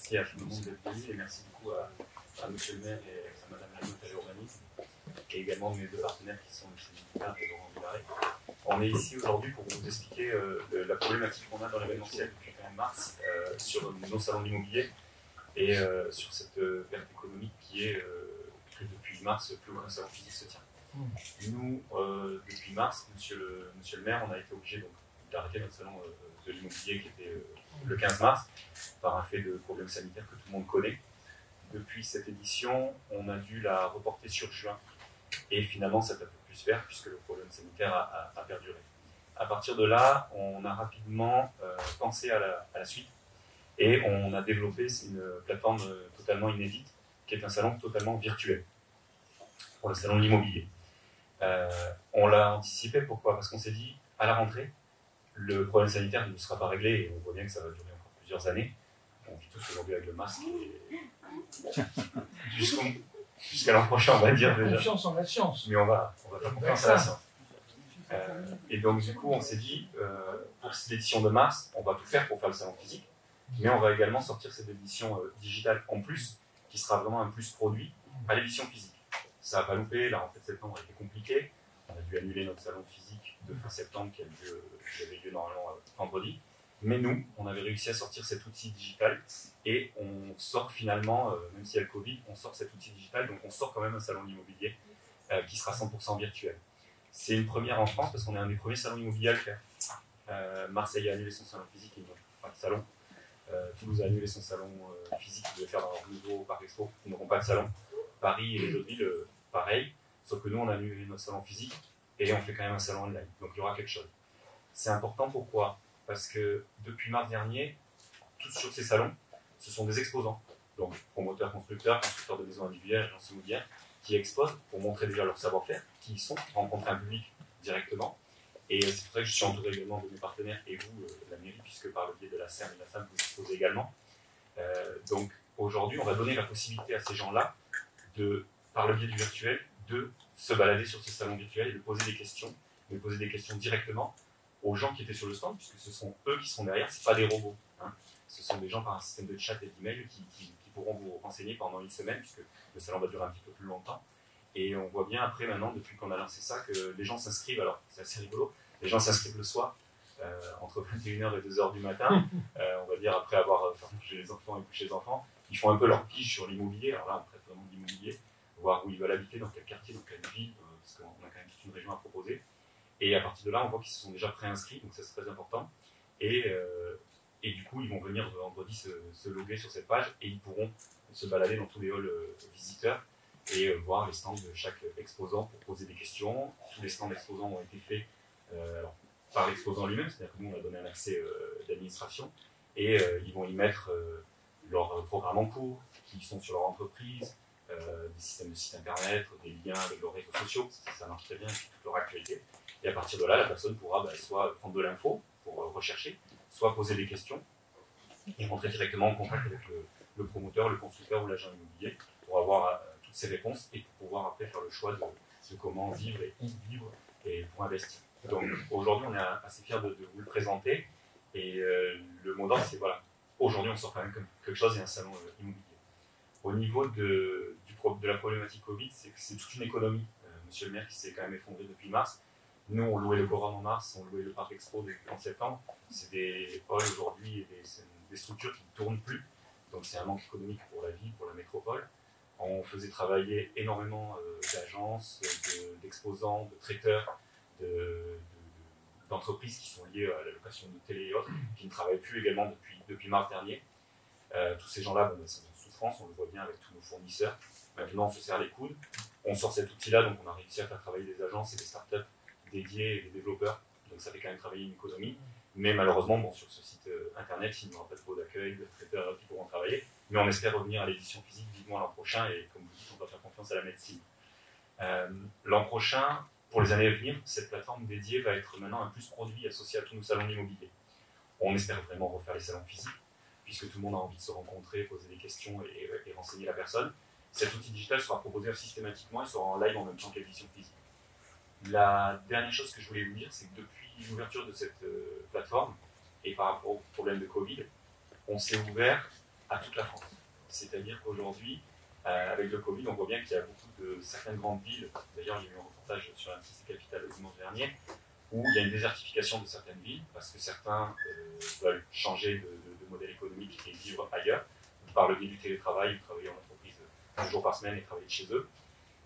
Merci à tout le monde d'être venu et merci beaucoup à monsieur le maire et à madame la notaire urbanisme et également mes deux partenaires qui sont M. Guitard et Laurent Villaret. On est ici aujourd'hui pour vous expliquer la problématique qu'on a dans l'événementiel depuis le 1er mars sur nos salons d'immobilier et sur cette perte économique qui est que depuis mars, plus aucun salon physique se tient. Nous, depuis mars, monsieur le maire, on a été obligé d'arrêter notre salon de l'immobilier qui était le 15 mars par un fait de problème sanitaire que tout le monde connaît. Depuis cette édition, on a dû la reporter sur juin et finalement ça ne peut plus se faire puisque le problème sanitaire a perduré. À partir de là, on a rapidement pensé à la suite et on a développé une plateforme totalement inédite qui est un salon totalement virtuel pour le salon de l'immobilier. On l'a anticipé, pourquoi? Parce qu'on s'est dit, à la rentrée, le problème sanitaire ne sera pas réglé et on voit bien que ça va durer encore plusieurs années. On vit tous aujourd'hui avec le masque jusqu'à l'an prochain, on va dire déjà. Confiance en la science. Mais on va faire confiance à la science. Et donc du coup, on s'est dit, pour cette édition de mars, on va tout faire pour faire le salon physique, mais on va également sortir cette édition digitale en plus, qui sera vraiment un plus produit à l'édition physique. Ça n'a pas loupé, la rentrée de septembre a été compliquée. On a dû annuler notre salon physique de fin septembre qui avait lieu normalement vendredi. Mais nous, on avait réussi à sortir cet outil digital et on sort finalement, même s'il y a le Covid, on sort cet outil digital, donc on sort quand même un salon immobilier qui sera 100% virtuel. C'est une première en France parce qu'on est un des premiers salons immobiliers à le faire. Marseille a annulé son salon physique et ils n'ont pas de salon. Toulouse a annulé son salon physique qu'ils devaient faire dans leur nouveau parc expo, ils n'auront pas de salon. Paris et les autres villes, pareil, sauf que nous on a annulé notre salon physique et on fait quand même un salon online, donc il y aura quelque chose. C'est important, pourquoi? Parce que depuis mars dernier, tous sur ces salons, ce sont des exposants, donc promoteurs, constructeurs de maisons individuelles, agences immobilières, qui exposent pour montrer déjà leur savoir-faire, qui y sont, rencontrer un public directement. Et c'est pour ça que je suis entouré également de mes partenaires et vous, la mairie, puisque par le biais de la CERM et de la FAM, vous exposez également. Donc aujourd'hui, on va donner la possibilité à ces gens-là, par le biais du virtuel, de se balader sur ce salon virtuel et de poser des questions, mais poser des questions directement aux gens qui étaient sur le stand, puisque ce sont eux qui sont derrière, ce ne sont pas des robots. Hein. Ce sont des gens par un système de chat et d'email qui pourront vous renseigner pendant une semaine, puisque le salon va durer un petit peu plus longtemps. Et on voit bien après, maintenant, depuis qu'on a lancé ça, que les gens s'inscrivent, alors c'est assez rigolo, les gens s'inscrivent le soir, entre 21h et 2h du matin, on va dire après avoir mangé les enfants et couché les enfants, ils font un peu leur pige sur l'immobilier, alors là on traite vraiment d'immobilier, voir où ils veulent habiter, dans quel quartier, dans quelle ville, parce qu'on a quand même toute une région à proposer. Et à partir de là, on voit qu'ils se sont déjà préinscrits, donc ça c'est très important. Et du coup, ils vont venir vendredi se loguer sur cette page et ils pourront se balader dans tous les halls visiteurs et voir les stands de chaque exposant pour poser des questions. Tous les stands d'exposants ont été faits par l'exposant lui-même, c'est-à-dire que nous on a donné un accès d'administration et ils vont y mettre leur programme en cours, qui sont sur leur entreprise, des systèmes de site internet, des liens avec leurs réseaux sociaux, ça marche très bien, toute leur actualité. Et à partir de là, la personne pourra soit prendre de l'info pour rechercher, soit poser des questions et rentrer directement en contact avec le promoteur, le constructeur ou l'agent immobilier pour avoir toutes ces réponses et pour pouvoir après faire le choix de comment vivre et où vivre et pour investir. Donc aujourd'hui, on est assez fiers de vous le présenter et le mot d'ordre, c'est voilà, aujourd'hui on sort quand même quelque chose et un salon immobilier. Au niveau de la problématique Covid, c'est toute une économie, monsieur le maire, qui s'est quand même effondré depuis mars. Nous, on louait le Coran en mars, on louait le parc expo en septembre. C'est des halls aujourd'hui et des structures qui ne tournent plus. Donc c'est un manque économique pour la ville, pour la métropole. On faisait travailler énormément d'agences, d'exposants, de traiteurs, d'entreprises qui sont liées à la location de télé et autres, qui ne travaillent plus également depuis mars dernier. Tous ces gens-là sont en souffrance, on le voit bien avec tous nos fournisseurs. Maintenant, on se serre les coudes. On sort cet outil-là, donc on a réussi à faire travailler des agences et des startups dédiés et des développeurs. Donc ça fait quand même travailler une économie. Mais malheureusement, sur ce site internet, il n'y aura pas de pot d'accueil, de traiteurs qui pourront travailler. Mais on espère revenir à l'édition physique vivement l'an prochain. Et comme vous dites, on va faire confiance à la médecine. L'an prochain, pour les années à venir, cette plateforme dédiée va être maintenant un plus produit associé à tous nos salons immobiliers. On espère vraiment refaire les salons physiques, puisque tout le monde a envie de se rencontrer, poser des questions et renseigner la personne. Cet outil digital sera proposé systématiquement et sera en live en même temps que l'édition physique. La dernière chose que je voulais vous dire, c'est que depuis l'ouverture de cette plateforme, et par rapport au problème de Covid, on s'est ouvert à toute la France. C'est-à-dire qu'aujourd'hui, avec le Covid, on voit bien qu'il y a beaucoup de certaines grandes villes, d'ailleurs il y a eu un reportage sur l'Institut Capital le dimanche dernier, où il y a une désertification de certaines villes, parce que certains veulent changer de modèle économique et vivre ailleurs, par le biais du télétravail, ou travailler en entreprise 2 jours par semaine et travailler de chez eux.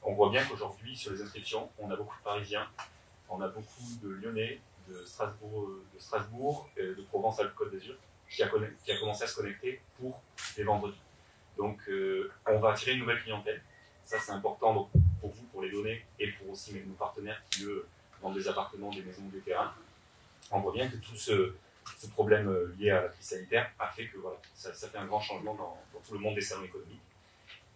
On voit bien qu'aujourd'hui, sur les inscriptions, on a beaucoup de Parisiens, on a beaucoup de Lyonnais, de Strasbourg, de Provence-Alpes-Côte d'Azur, qui a commencé à se connecter pour les vendredis. Donc, on va attirer une nouvelle clientèle. Ça, c'est important donc, pour vous, pour les données, et pour aussi nos partenaires qui, eux, vendent des appartements, des maisons, des terrains. On voit bien que tout ce problème lié à la crise sanitaire a fait que voilà, ça fait un grand changement dans tout le monde des salons économiques.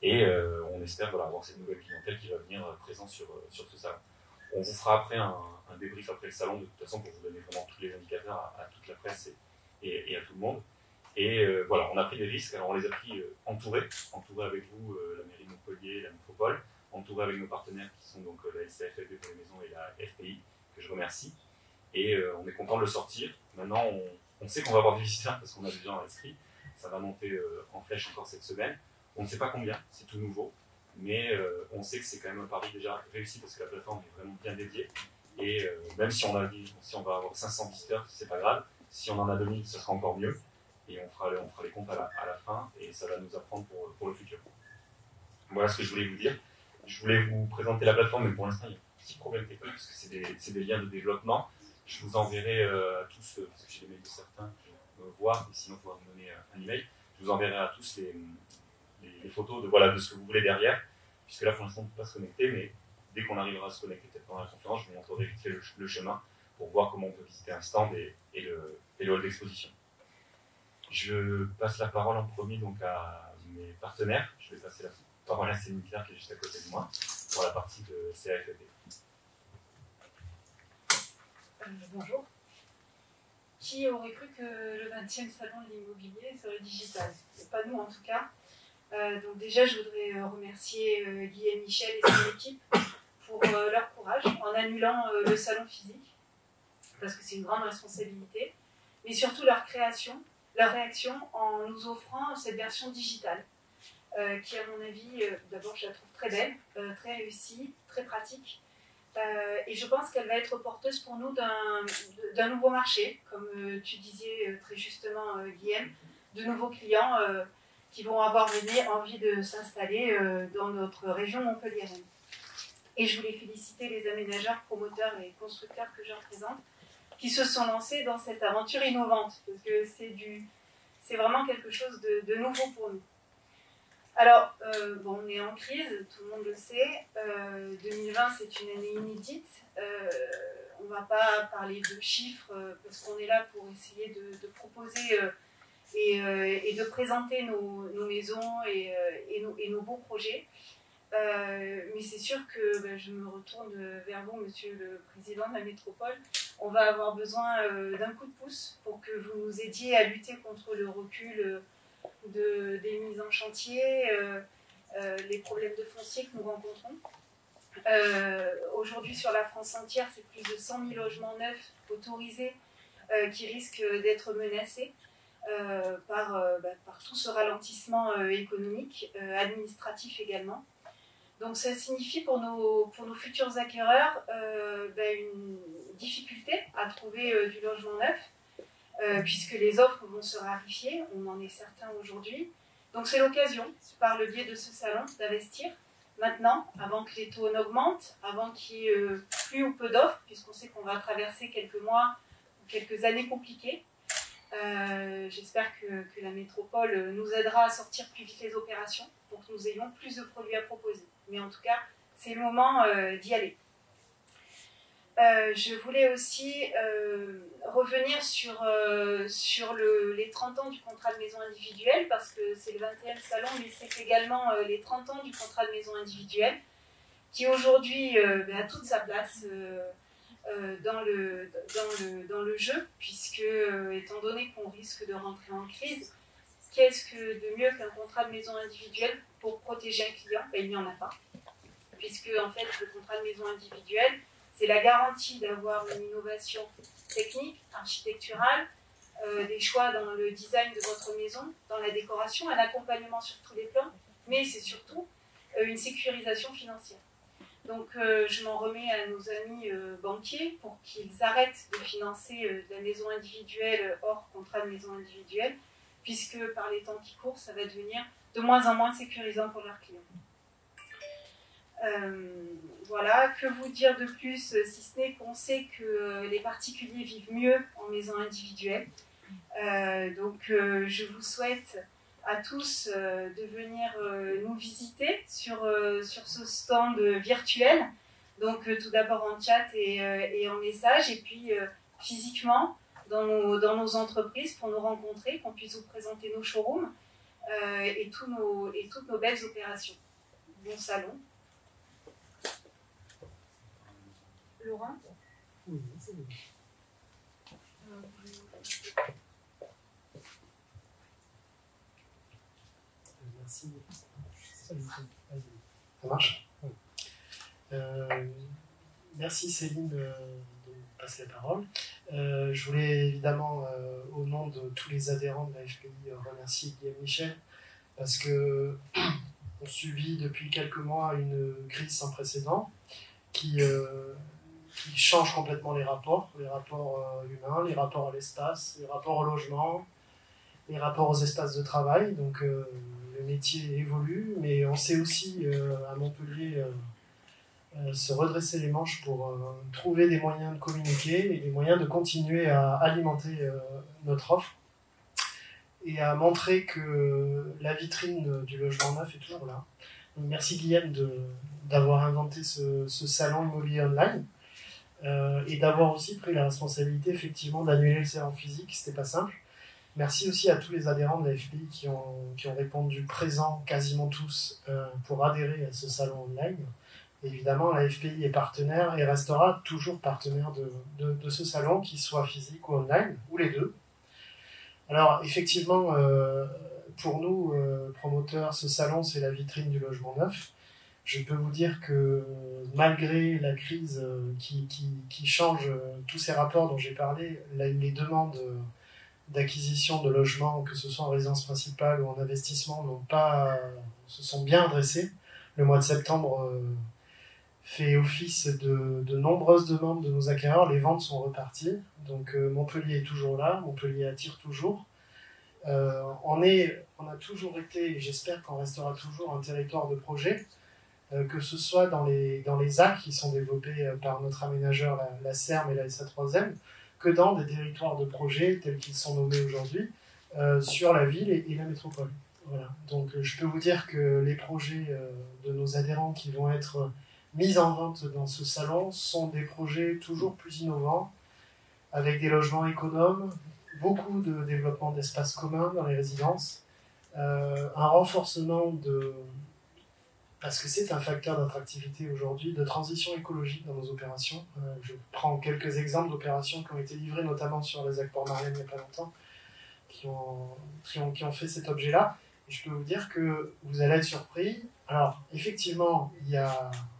Et on espère voilà, avoir cette nouvelle clientèle qui va venir présent sur ce salon. On vous fera après un débrief après le salon, de toute façon, pour vous donner vraiment tous les indicateurs à toute la presse et à tout le monde. Et voilà, on a pris des risques. Alors on les a pris entourés avec vous, la mairie de Montpellier, la métropole, entourés avec nos partenaires qui sont donc la SCFFB pour les maisons et la FPI, que je remercie. Et on est content de le sortir. Maintenant, on sait qu'on va avoir des visiteurs parce qu'on a des gens inscrits. Ça va monter en flèche encore cette semaine. On ne sait pas combien, c'est tout nouveau. Mais on sait que c'est quand même un pari déjà réussi parce que la plateforme est vraiment bien dédiée. Et même si on va avoir 500 visiteurs, c'est pas grave. Si on en a 2000, ce sera encore mieux. Et on fera les comptes à la fin et ça va nous apprendre pour le futur. Voilà ce que je voulais vous dire. Je voulais vous présenter la plateforme, mais pour l'instant, il y a un petit problème technique parce que c'est des liens de développement. Je vous enverrai à tous, parce que j'ai les mails de certains qui vont me voir, et sinon, il faudra me donner un email. Je vous enverrai à tous les photos de ce que vous voulez derrière, puisque là, pour l'instant, on ne peut pas se connecter, mais dès qu'on arrivera à se connecter, peut-être pendant la conférence, je vous montrerai vite fait le chemin pour voir comment on peut visiter un stand et le hall d'exposition. Je passe la parole en premier donc à mes partenaires. Je vais passer la parole à Céline Claire qui est juste à côté de moi pour la partie de CAFD. Bonjour. Qui aurait cru que le 20e salon de l'immobilier serait digital? Pas nous en tout cas. Donc déjà, je voudrais remercier Guy et Michel et son équipe pour leur courage en annulant le salon physique, parce que c'est une grande responsabilité, mais surtout leur réaction en nous offrant cette version digitale, qui à mon avis, d'abord je la trouve très belle, très réussie, très pratique, et je pense qu'elle va être porteuse pour nous d'un nouveau marché, comme tu disais très justement Guillaume, de nouveaux clients qui vont avoir envie de s'installer dans notre région montpelliéraine. Et je voulais féliciter les aménageurs, promoteurs et constructeurs que je représente, qui se sont lancés dans cette aventure innovante, parce que c'est vraiment quelque chose de nouveau pour nous. Alors, bon, on est en crise, tout le monde le sait. 2020, c'est une année inédite. On ne va pas parler de chiffres, parce qu'on est là pour essayer de proposer et de présenter nos maisons et nos beaux projets. Mais c'est sûr que je me retourne vers vous, monsieur le président de la métropole. On va avoir besoin d'un coup de pouce pour que vous nous aidiez à lutter contre le recul des mises en chantier, les problèmes de foncier que nous rencontrons. Aujourd'hui, sur la France entière, c'est plus de 100 000 logements neufs autorisés qui risquent d'être menacés par tout ce ralentissement économique, administratif également. Donc ça signifie pour nos futurs acquéreurs une difficulté à trouver du logement neuf, puisque les offres vont se raréfier, on en est certain aujourd'hui. Donc c'est l'occasion, par le biais de ce salon, d'investir maintenant, avant que les taux n'augmentent, avant qu'il y ait plus ou peu d'offres, puisqu'on sait qu'on va traverser quelques mois ou quelques années compliquées. J'espère que la métropole nous aidera à sortir plus vite les opérations pour que nous ayons plus de produits à proposer. Mais en tout cas, c'est le moment d'y aller. Je voulais aussi revenir sur les 30 ans du contrat de maison individuelle, parce que c'est le 20e salon, mais c'est également les 30 ans du contrat de maison individuelle, qui aujourd'hui a toute sa place dans le jeu, puisque, étant donné qu'on risque de rentrer en crise, qu'est-ce que de mieux qu'un contrat de maison individuelle pour protéger un client? Il n'y en a pas, puisque en fait, le contrat de maison individuelle, c'est la garantie d'avoir une innovation technique, architecturale, des choix dans le design de votre maison, dans la décoration, un accompagnement sur tous les plans, mais c'est surtout une sécurisation financière. Donc je m'en remets à nos amis banquiers pour qu'ils arrêtent de financer de la maison individuelle hors contrat de maison individuelle, puisque par les temps qui courent, ça va devenir de moins en moins sécurisant pour leurs clients. Voilà, que vous dire de plus, si ce n'est qu'on sait que les particuliers vivent mieux en maison individuelle. Donc je vous souhaite à tous de venir nous visiter sur ce stand virtuel. Donc tout d'abord en chat et en message, et puis physiquement dans nos entreprises pour nous rencontrer, qu'on puisse vous présenter nos showrooms et toutes nos belles opérations. Bon salon. Laurent ? Oui, c'est bon. Merci. Ça marche ? Merci Céline de me passer la parole. Je voulais évidemment, au nom de tous les adhérents de la FPI, remercier Guillaume Michel parce que on subit depuis quelques mois une crise sans précédent qui change complètement les rapports humains, les rapports à l'espace, les rapports au logement, les rapports aux espaces de travail. Donc le métier évolue, mais on sait aussi à Montpellier se redresser les manches pour trouver des moyens de communiquer et des moyens de continuer à alimenter notre offre et à montrer que la vitrine du logement neuf est toujours là. Donc, merci Guillaume d'avoir inventé ce salon immobilier online et d'avoir aussi pris la responsabilité effectivement d'annuler le salon physique, c'était pas simple. Merci aussi à tous les adhérents de la FPI qui ont répondu présents, quasiment tous, pour adhérer à ce salon online. Et évidemment, la FPI est partenaire et restera toujours partenaire de ce salon, qu'il soit physique ou online, ou les deux. Alors, effectivement, pour nous, promoteurs, ce salon, c'est la vitrine du logement neuf. Je peux vous dire que malgré la crise qui change tous ces rapports dont j'ai parlé, les demandes d'acquisition de logements, que ce soit en résidence principale ou en investissement, se sont bien adressées. Le mois de septembre fait office de nombreuses demandes de nos acquéreurs. Les ventes sont reparties. Donc Montpellier est toujours là, Montpellier attire toujours. On a toujours été, et j'espère qu'on restera toujours, un territoire de projet, que ce soit dans les ZAC qui sont développés par notre aménageur, la CERM et la SA3M, que dans des territoires de projet tels qu'ils sont nommés aujourd'hui, sur la ville et la métropole. Voilà. Donc je peux vous dire que les projets de nos adhérents qui vont être mis en vente dans ce salon sont des projets toujours plus innovants, avec des logements économes, beaucoup de développement d'espaces communs dans les résidences, un renforcement parce que c'est un facteur d'attractivité aujourd'hui, de transition écologique dans nos opérations. Je prends quelques exemples d'opérations qui ont été livrées, notamment sur les ZAC Port-Marianne il n'y a pas longtemps, qui ont fait cet objet-là. Et je peux vous dire que vous allez être surpris. Alors, effectivement,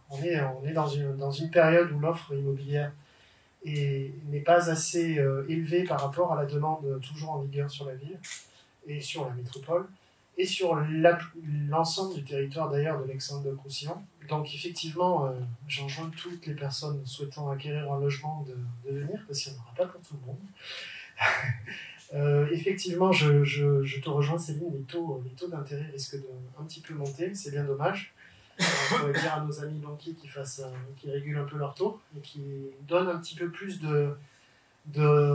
on est dans une période où l'offre immobilière n'est pas assez élevée par rapport à la demande toujours en vigueur sur la ville et sur la métropole, et sur l'ensemble du territoire d'ailleurs de l'Aix-en-Provence-Roussillon. Donc effectivement, j'enjoins toutes les personnes souhaitant acquérir un logement de venir, parce qu'il n'y en aura pas pour tout le monde. Effectivement, je te rejoins Céline, les taux d'intérêt risquent de un petit peu monter, c'est bien dommage. Il faudrait dire à nos amis banquiers qui régulent un peu leurs taux et qui donnent un petit peu plus de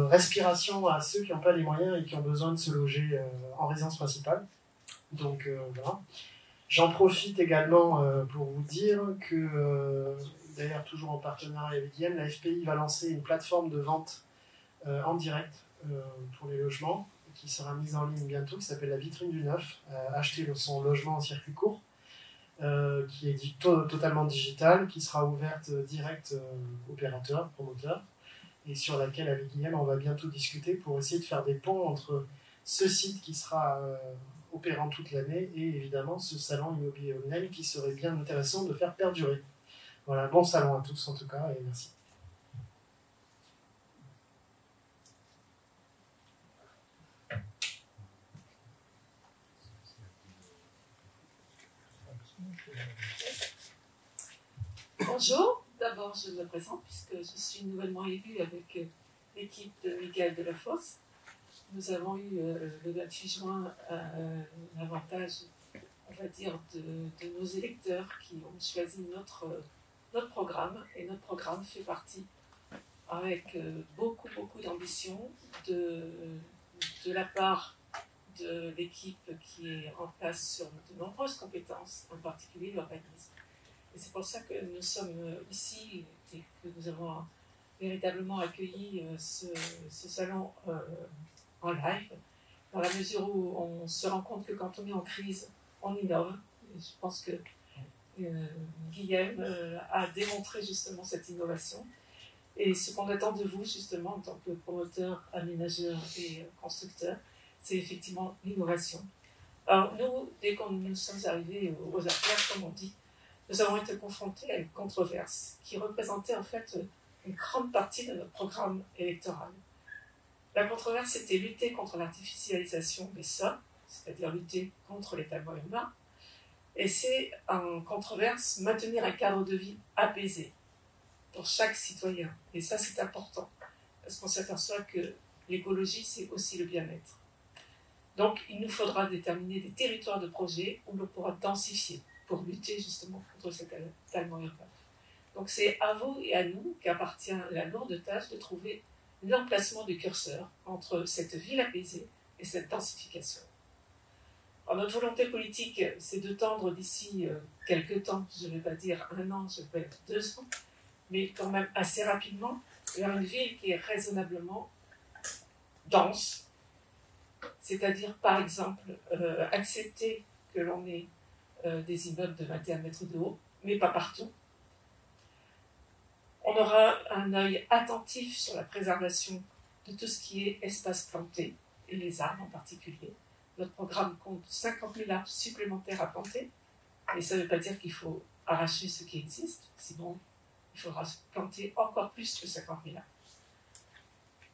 respiration à ceux qui n'ont pas les moyens et qui ont besoin de se loger en résidence principale. Donc voilà. J'en profite également pour vous dire que, d'ailleurs toujours en partenariat avec Guillaume, la FPI va lancer une plateforme de vente en direct pour les logements qui sera mise en ligne bientôt, qui s'appelle la vitrine du neuf, acheter son logement en circuit court, qui est totalement digitale, qui sera ouverte direct opérateurs, promoteurs, et sur laquelle avec Guillaume on va bientôt discuter pour essayer de faire des ponts entre ce site qui sera opérant toute l'année et évidemment ce salon immobilier online qui serait bien intéressant de faire perdurer. Voilà, bon salon à tous en tout cas et merci. Bonjour, d'abord je me présente puisque je suis nouvellement élue avec l'équipe de Miguel Delafosse. Nous avons eu le 28 juin l'avantage, on va dire, de nos électeurs qui ont choisi notre programme, et notre programme fait partie avec beaucoup d'ambition de la part de l'équipe qui est en place sur de nombreuses compétences, en particulier l'urbanisme. Et c'est pour ça que nous sommes ici et que nous avons véritablement accueilli ce salon en live, dans la mesure où on se rend compte que quand on est en crise, on innove. Et je pense que Guillaume a démontré justement cette innovation. Et ce qu'on attend de vous, justement, en tant que promoteur, aménageur et constructeur, c'est effectivement l'innovation. Alors nous, dès que nous sommes arrivés aux affaires, comme on dit, nous avons été confrontés à une controverse qui représentait en fait une grande partie de notre programme électoral. La controverse était lutter contre l'artificialisation des sols, c'est-à-dire lutter contre l'étalement urbain, et c'est en controverse maintenir un cadre de vie apaisé pour chaque citoyen. Et ça, c'est important, parce qu'on s'aperçoit que l'écologie, c'est aussi le bien-être. Donc, il nous faudra déterminer des territoires de projet où l'on pourra densifier pour lutter justement contre cet étalement urbain. Donc, c'est à vous et à nous qu'appartient la lourde tâche de trouver l'emplacement du curseur entre cette ville apaisée et cette densification. Alors, notre volonté politique, c'est de tendre d'ici quelques temps, je ne vais pas dire 1 an, je vais dire 2 ans, mais quand même assez rapidement, vers une ville qui est raisonnablement dense, c'est-à-dire, par exemple, accepter que l'on ait des immeubles de 21 mètres de haut, mais pas partout. On aura un œil attentif sur la préservation de tout ce qui est espace planté, et les arbres en particulier. Notre programme compte 50 000 arbres supplémentaires à planter, mais ça ne veut pas dire qu'il faut arracher ce qui existe, sinon il faudra planter encore plus que 50 000 arbres.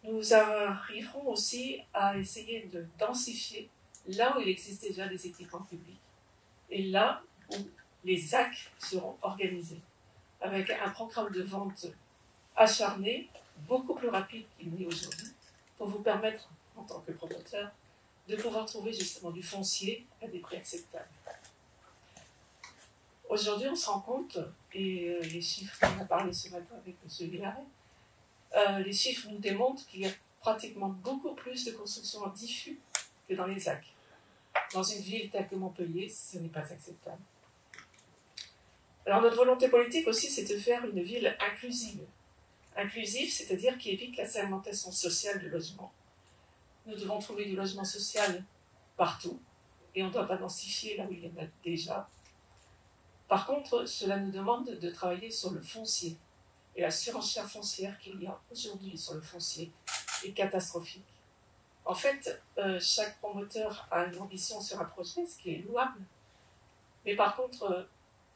Nous arriverons aussi à essayer de densifier là où il existe déjà des équipements publics et là où les ZAC seront organisés, avec un programme de vente acharné, beaucoup plus rapide qu'il n'est aujourd'hui, pour vous permettre, en tant que promoteur, de pouvoir trouver justement du foncier à des prix acceptables. Aujourd'hui, on se rend compte, et les chiffres qu'on a parlé ce matin avec M. Villaret, les chiffres nous démontrent qu'il y a pratiquement beaucoup plus de construction en diffus que dans les ZAC. Dans une ville telle que Montpellier, ce n'est pas acceptable. Alors notre volonté politique aussi, c'est de faire une ville inclusive. Inclusive, c'est-à-dire qui évite la segmentation sociale de logement. Nous devons trouver du logement social partout, et on ne doit pas densifier là où il y en a déjà. Par contre, cela nous demande de travailler sur le foncier. Et la surenchère foncière qu'il y a aujourd'hui sur le foncier est catastrophique. En fait, chaque promoteur a une ambition sur un projet, ce qui est louable. Mais par contre,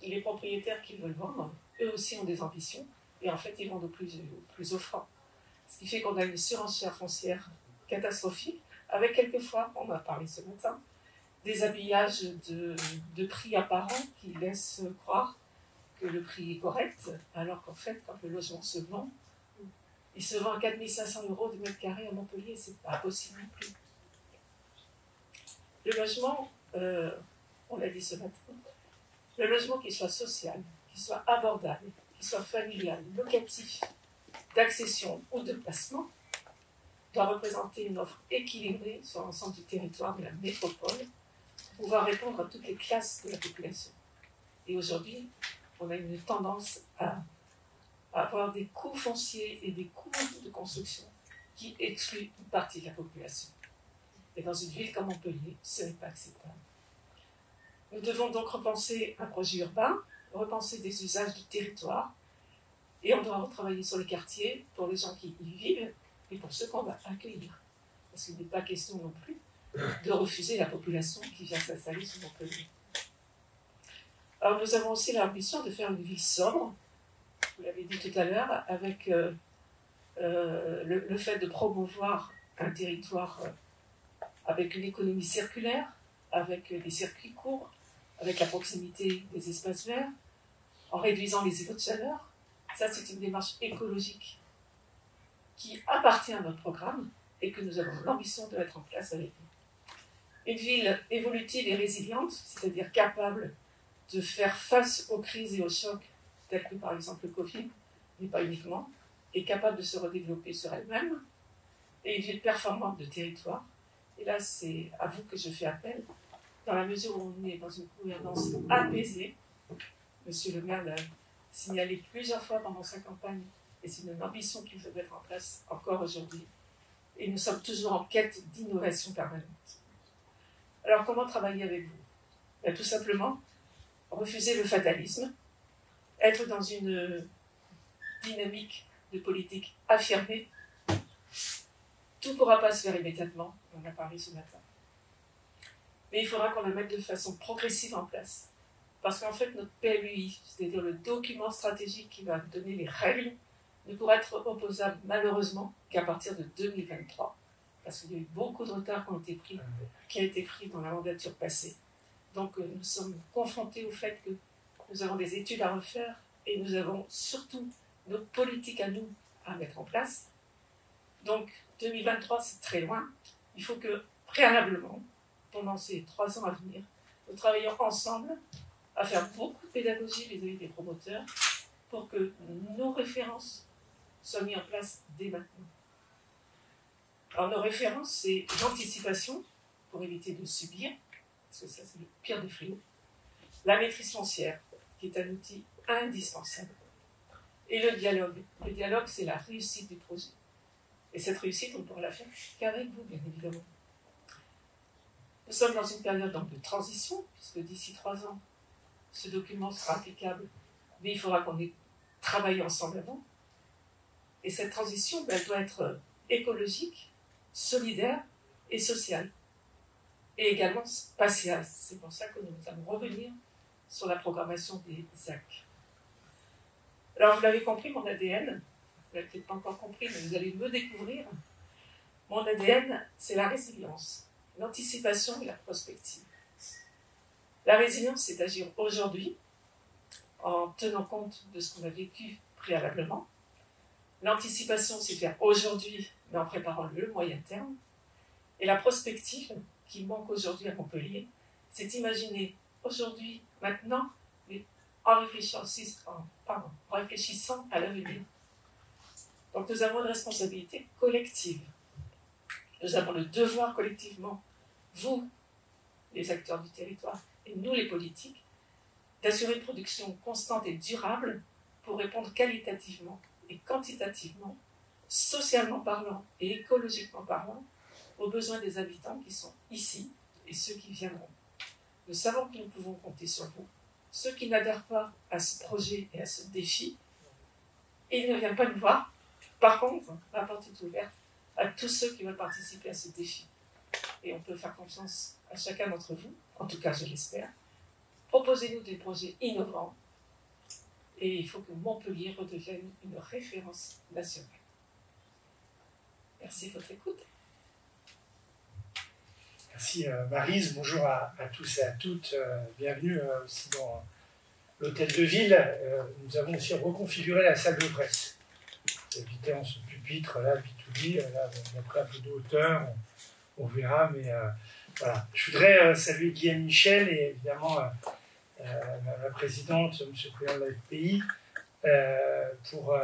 les propriétaires qui veulent vendre, eux aussi ont des ambitions, et en fait, ils vendent au plus offrant. Ce qui fait qu'on a une surenchère foncière catastrophique, avec quelquefois, on en a parlé ce matin, des habillages de prix apparents qui laissent croire que le prix est correct, alors qu'en fait, quand le logement se vend, il se vend à 4 500 € du mètre carré à Montpellier, c'est pas possible non plus. Le logement, on l'a dit ce matin, le logement qui soit social, qui soit abordable, qui soit familial, locatif, d'accession ou de placement, doit représenter une offre équilibrée sur l'ensemble du territoire de la métropole pour pouvoir répondre à toutes les classes de la population. Et aujourd'hui, on a une tendance à avoir des coûts fonciers et des coûts de construction qui excluent une partie de la population. Et dans une ville comme Montpellier, ce n'est pas acceptable. Nous devons donc repenser un projet urbain, repenser des usages du territoire, et on doit retravailler sur les quartiers pour les gens qui y vivent et pour ceux qu'on va accueillir. Parce qu'il n'est pas question non plus de refuser la population qui vient s'installer sur Montpellier. Alors nous avons aussi l'ambition de faire une ville sobre, vous l'avez dit tout à l'heure, avec le fait de promouvoir un territoire avec une économie circulaire, avec des circuits courts, avec la proximité des espaces verts, en réduisant les îlots de chaleur. Ça, c'est une démarche écologique qui appartient à notre programme et que nous avons l'ambition de mettre en place avec vous. Une ville évolutive et résiliente, c'est-à-dire capable de faire face aux crises et aux chocs, tels que par exemple le Covid, mais pas uniquement, et capable de se redévelopper sur elle-même, et une ville performante de territoire. Et là, c'est à vous que je fais appel, dans la mesure où on est dans une gouvernance apaisée. Monsieur le maire l'a signalé plusieurs fois pendant sa campagne, et c'est une ambition qu'il veut mettre en place encore aujourd'hui. Et nous sommes toujours en quête d'innovation permanente. Alors, comment travailler avec vous? Tout simplement, refuser le fatalisme, être dans une dynamique de politique affirmée. Tout ne pourra pas se faire immédiatement, on a parlé ce matin. Mais il faudra qu'on le mette de façon progressive en place. Parce qu'en fait, notre PLUI, c'est-à-dire le document stratégique qui va donner les règles, ne pourra être opposable malheureusement qu'à partir de 2023. Parce qu'il y a eu beaucoup de retard qui a été pris dans la mandature passée. Donc nous sommes confrontés au fait que nous avons des études à refaire et nous avons surtout notre politique à nous à mettre en place. Donc 2023, c'est très loin. Il faut que préalablement, pendant ces 3 ans à venir, nous travaillions ensemble à faire beaucoup de pédagogie vis-à-vis des promoteurs pour que nos références soient mises en place dès maintenant. Alors nos références, c'est l'anticipation pour éviter de subir, parce que ça c'est le pire des fléaux, la maîtrise foncière, qui est un outil indispensable, et le dialogue. Le dialogue, c'est la réussite du projet. Et cette réussite, on ne pourra la faire qu'avec vous, bien évidemment. Nous sommes dans une période donc, de transition, puisque d'ici 3 ans, ce document sera applicable, mais il faudra qu'on ait travaillé ensemble avant. Et cette transition, elle doit être écologique, solidaire et sociale. Et également spatiale. C'est pour ça que nous allons revenir sur la programmation des ZAC. Alors, vous l'avez compris, mon ADN, vous ne l'avez peut-être pas encore compris, mais vous allez me découvrir. Mon ADN, c'est la résilience, l'anticipation et la prospective. La résilience, c'est agir aujourd'hui en tenant compte de ce qu'on a vécu préalablement. L'anticipation, c'est faire aujourd'hui, mais en préparant le moyen terme. Et la prospective, qui manque aujourd'hui à Montpellier, c'est imaginer aujourd'hui, maintenant, mais en réfléchissant à l'avenir. Donc nous avons une responsabilité collective. Nous avons le devoir collectivement, vous, les acteurs du territoire, et nous, les politiques, d'assurer une production constante et durable pour répondre qualitativement et quantitativement, socialement parlant et écologiquement parlant, aux besoins des habitants qui sont ici et ceux qui viendront. Nous savons que nous pouvons compter sur vous. Ceux qui n'adhèrent pas à ce projet et à ce défi, ils ne viennent pas nous voir. Par contre, la porte est ouverte à tous ceux qui veulent participer à ce défi. Et on peut faire confiance à chacun d'entre vous, en tout cas je l'espère. Proposez-nous des projets innovants et il faut que Montpellier redevienne une référence nationale. Merci de votre écoute. Merci Maryse, bonjour à tous et à toutes. Bienvenue aussi dans l'hôtel de ville. Nous avons aussi reconfiguré la salle de presse. Évidemment, ce pupitre là, B2B, là, on a pris un peu de hauteur, on verra, mais voilà. Je voudrais saluer Guillaume Michel et évidemment la présidente, M. le Président de la FPI, pour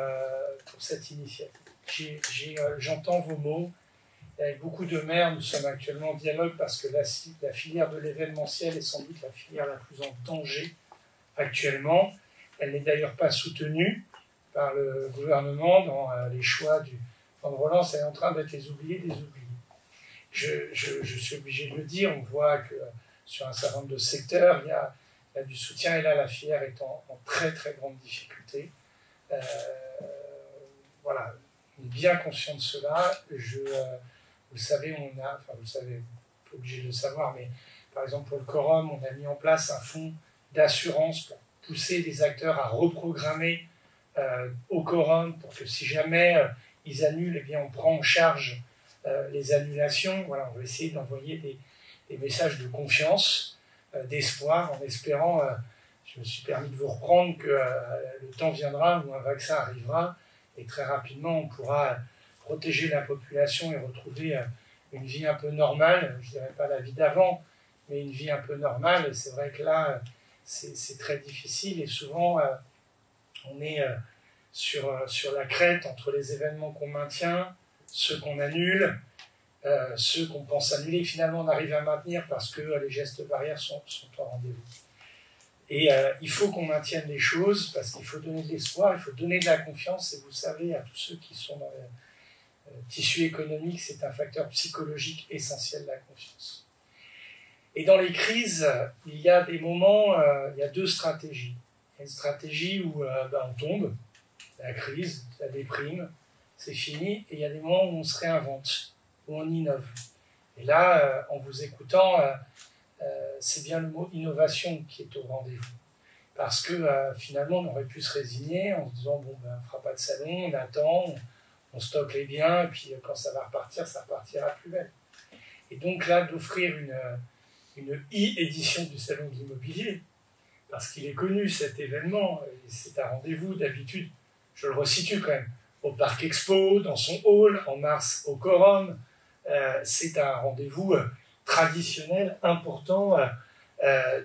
cette initiative. J'entends vos mots. Avec beaucoup de maires, nous sommes actuellement en dialogue parce que la filière de l'événementiel est sans doute la filière la plus en danger actuellement. Elle n'est d'ailleurs pas soutenue par le gouvernement dans les choix du plan de relance. Elle est en train d'être les oubliés des oubliés. Je suis obligé de le dire, on voit que sur un certain nombre de secteurs, il y a du soutien et là la filière est en très très grande difficulté. Voilà, on est bien conscient de cela. Vous le savez, vous le savez, pas obligé de le savoir, mais par exemple pour le quorum, on a mis en place un fonds d'assurance pour pousser des acteurs à reprogrammer au quorum pour que si jamais ils annulent, eh bien on prend en charge les annulations. Voilà, on va essayer d'envoyer des messages de confiance. d'espoir, en espérant, je me suis permis de vous reprendre, que le temps viendra où un vaccin arrivera et très rapidement on pourra protéger la population et retrouver une vie un peu normale, je ne dirais pas la vie d'avant, mais une vie un peu normale. Et c'est vrai que là, c'est très difficile et souvent on est sur la crête entre les événements qu'on maintient, ceux qu'on annule, ceux qu'on pense annuler, finalement on arrive à maintenir parce que les gestes barrières sont en rendez-vous. Et il faut qu'on maintienne les choses parce qu'il faut donner de l'espoir, il faut donner de la confiance. Et vous savez, à tous ceux qui sont dans le tissu économique, c'est un facteur psychologique essentiel, la confiance. Et dans les crises, il y a des moments, il y a deux stratégies. Il y a une stratégie où on tombe, la crise, la déprime, c'est fini. Et il y a des moments où on se réinvente, où on innove. Et là, en vous écoutant, c'est bien le mot innovation qui est au rendez-vous. Parce que finalement, on aurait pu se résigner en se disant, on ne fera pas de salon, on attend, on stocke les biens, et puis quand ça va repartir, ça repartira plus belle. Et donc là, d'offrir une e-édition du salon de l'immobilier, parce qu'il est connu cet événement, c'est un rendez-vous d'habitude, je le resitue quand même, au Parc Expo, dans son hall, en mars au Quorum, c'est un rendez-vous traditionnel, important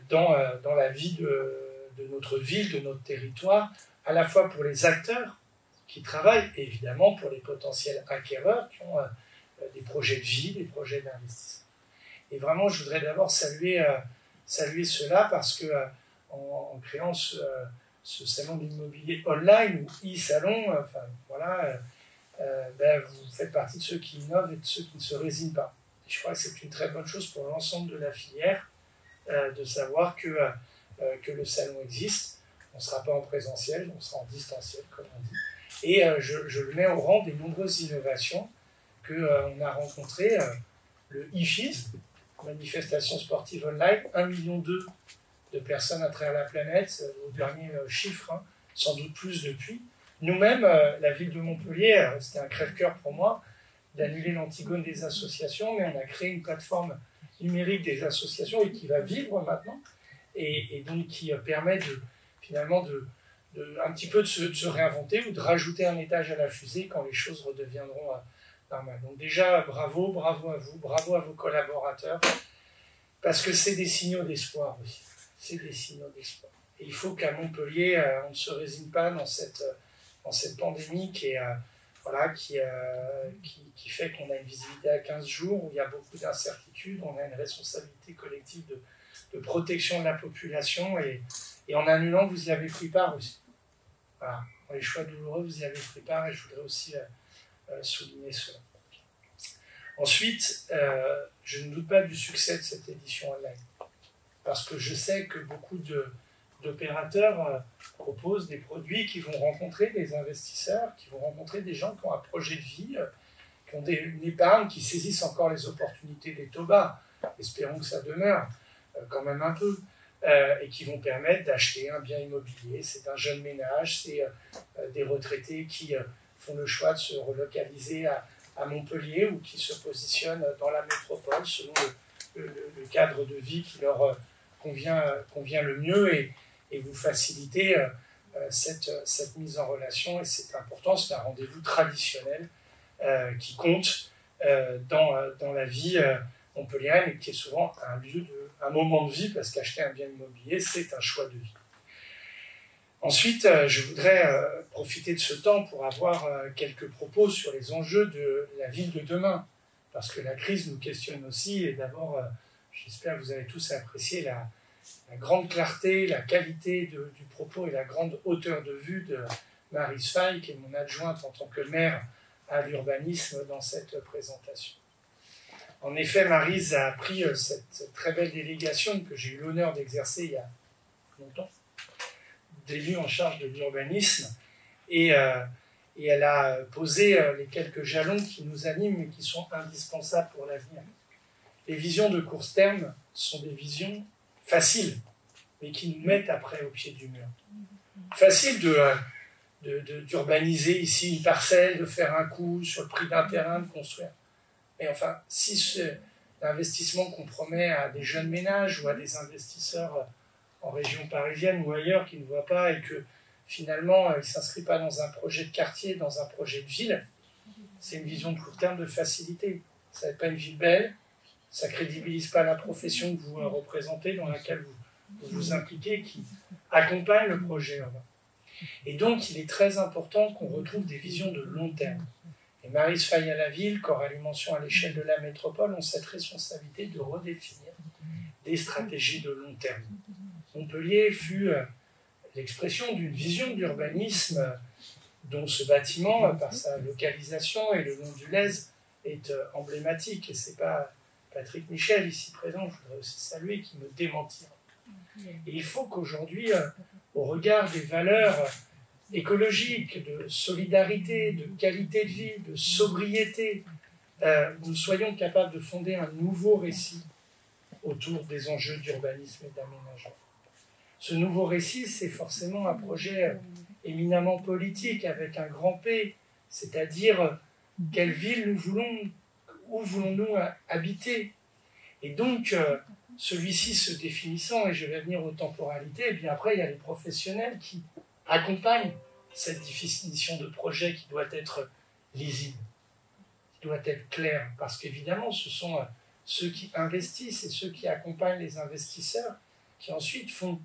dans la vie de notre ville, de notre territoire, à la fois pour les acteurs qui travaillent, et évidemment pour les potentiels acquéreurs qui ont des projets de vie, des projets d'investissement. Et vraiment, je voudrais d'abord saluer cela parce que en créant ce salon de l'immobilier online ou e-salon, vous faites partie de ceux qui innovent et de ceux qui ne se résignent pas. Et je crois que c'est une très bonne chose pour l'ensemble de la filière de savoir que le salon existe. On ne sera pas en présentiel, on sera en distanciel, comme on dit. Et je le mets au rang des nombreuses innovations qu'on a rencontrées. Le IFIS, manifestation sportive online, 1,2 million de personnes à travers la planète, au dernier chiffre, sans doute plus depuis. Nous-mêmes, la ville de Montpellier, c'était un crève-cœur pour moi d'annuler l'Antigone des associations, mais on a créé une plateforme numérique des associations et qui va vivre maintenant, et donc qui permet finalement un petit peu de se réinventer ou de rajouter un étage à la fusée quand les choses redeviendront normales. Donc déjà, bravo à vous, bravo à vos collaborateurs, parce que c'est des signaux d'espoir aussi. C'est des signaux d'espoir. Et il faut qu'à Montpellier, on ne se résigne pas dans cette pandémie qui fait qu'on a une visibilité à 15 jours, où il y a beaucoup d'incertitudes, on a une responsabilité collective de protection de la population, et en annulant, vous y avez pris part aussi. Voilà. Dans les choix douloureux, vous y avez pris part, et je voudrais aussi souligner cela. Ensuite, je ne doute pas du succès de cette édition online, parce que je sais que beaucoup d'opérateurs proposent des produits qui vont rencontrer des investisseurs, qui vont rencontrer des gens qui ont un projet de vie, qui ont une épargne, qui saisissent encore les opportunités des taux bas. Espérons que ça demeure quand même un peu, et qui vont permettre d'acheter un bien immobilier. C'est un jeune ménage, c'est des retraités qui font le choix de se relocaliser à Montpellier ou qui se positionnent dans la métropole selon le cadre de vie qui leur convient le mieux, et vous faciliter cette mise en relation. Et c'est important, c'est un rendez-vous traditionnel qui compte dans la vie montpelliéraine, et qui est souvent un moment de vie, parce qu'acheter un bien immobilier, c'est un choix de vie. Ensuite, je voudrais profiter de ce temps pour avoir quelques propos sur les enjeux de la ville de demain, parce que la crise nous questionne aussi. Et d'abord, j'espère que vous avez tous apprécié la grande clarté, la qualité du propos et la grande hauteur de vue de Maryse Faye, qui est mon adjointe en tant que maire à l'urbanisme dans cette présentation. En effet, Maryse a pris cette très belle délégation que j'ai eu l'honneur d'exercer il y a longtemps, d'élu en charge de l'urbanisme, et elle a posé les quelques jalons qui nous animent et qui sont indispensables pour l'avenir. Les visions de court terme sont des visions faciles, mais qui nous mettent après au pied du mur. Facile d'urbaniser ici une parcelle, de faire un coup sur le prix d'un terrain, de construire. Mais enfin, si l'investissement qu'on promet à des jeunes ménages ou à des investisseurs en région parisienne ou ailleurs qui ne voient pas et que finalement ils ne s'inscrivent pas dans un projet de quartier, dans un projet de ville, c'est une vision de court terme de facilité. Ça n'est pas une ville belle, ça ne crédibilise pas la profession que vous représentez, dans laquelle vous vous impliquez, qui accompagne le projet urbain. Et donc, il est très important qu'on retrouve des visions de long terme. Et Maryse Faye-à-la-Ville, Coralie Mention à l'échelle de la métropole ont cette responsabilité de redéfinir des stratégies de long terme. Montpellier fut l'expression d'une vision d'urbanisme dont ce bâtiment, par sa localisation et le long du Lez, est emblématique. Et ce n'est pas Patrick Michel, ici présent, je voudrais aussi saluer, qui me démentira. Et il faut qu'aujourd'hui, au regard des valeurs écologiques, de solidarité, de qualité de vie, de sobriété, nous soyons capables de fonder un nouveau récit autour des enjeux d'urbanisme et d'aménagement. Ce nouveau récit, c'est forcément un projet éminemment politique, avec un grand P, c'est-à-dire quelle ville nous voulons, où voulons-nous habiter. Et donc, celui-ci se définissant, et je vais venir aux temporalités, et bien après, il y a les professionnels qui accompagnent cette définition de projet qui doit être lisible, qui doit être claire, parce qu'évidemment, ce sont ceux qui investissent et ceux qui accompagnent les investisseurs qui ensuite font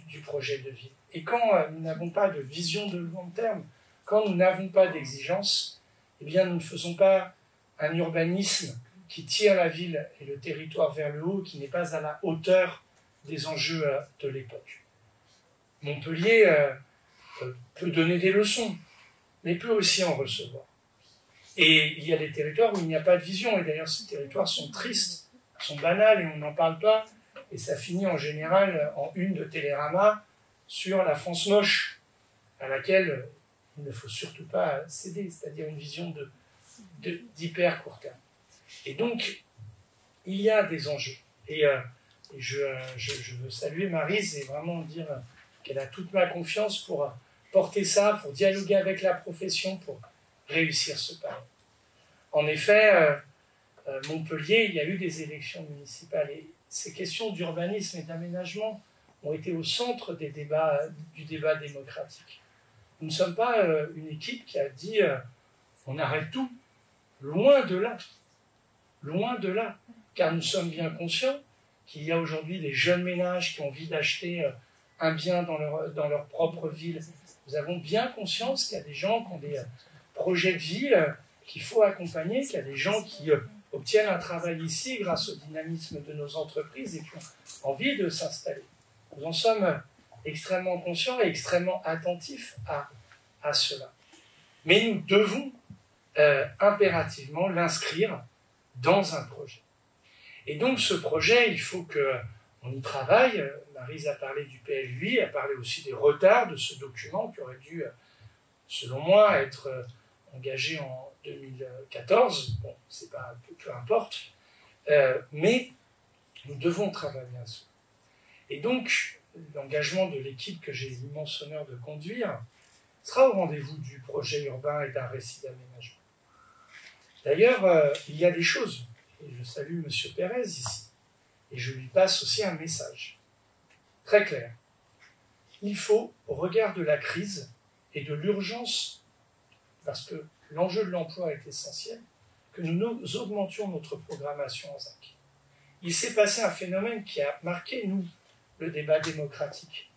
du projet de ville. Et quand nous n'avons pas de vision de long terme, quand nous n'avons pas d'exigence, eh bien, nous ne faisons pas un urbanisme qui tire la ville et le territoire vers le haut, qui n'est pas à la hauteur des enjeux de l'époque. Montpellier peut donner des leçons, mais peut aussi en recevoir. Et il y a des territoires où il n'y a pas de vision, et d'ailleurs ces territoires sont tristes, sont banals, et on n'en parle pas, et ça finit en général en une de Télérama sur la France moche, à laquelle il ne faut surtout pas céder, c'est-à-dire une vision d'hyper court terme. Et donc, il y a des enjeux. Et je veux saluer Maryse et vraiment dire qu'elle a toute ma confiance pour porter ça, pour dialoguer avec la profession, pour réussir ce pari. En effet, Montpellier, il y a eu des élections municipales et ces questions d'urbanisme et d'aménagement ont été au centre du débat démocratique. Nous ne sommes pas une équipe qui a dit on arrête tout. Loin de là. Loin de là. Car nous sommes bien conscients qu'il y a aujourd'hui des jeunes ménages qui ont envie d'acheter un bien dans leur propre ville. Nous avons bien conscience qu'il y a des gens qui ont des projets de ville qu'il faut accompagner, qu'il y a des gens qui obtiennent un travail ici grâce au dynamisme de nos entreprises et qui ont envie de s'installer. Nous en sommes extrêmement conscients et extrêmement attentifs à cela. Mais nous devons impérativement l'inscrire dans un projet. Et donc ce projet, il faut qu'on y travaille. Maryse a parlé du PLUI, a parlé aussi des retards de ce document qui aurait dû, selon moi, être engagé en 2014. Bon, c'est pas, peu importe. Mais nous devons travailler à ça. Et donc, l'engagement de l'équipe que j'ai l'immense honneur de conduire sera au rendez-vous du projet urbain et d'un récit d'aménagement. D'ailleurs, il y a des choses, et je salue M. Pérez ici, et je lui passe aussi un message très clair. Il faut, au regard de la crise et de l'urgence, parce que l'enjeu de l'emploi est essentiel, que nous augmentions notre programmation en ZAC. Il s'est passé un phénomène qui a marqué, nous, le débat démocratique.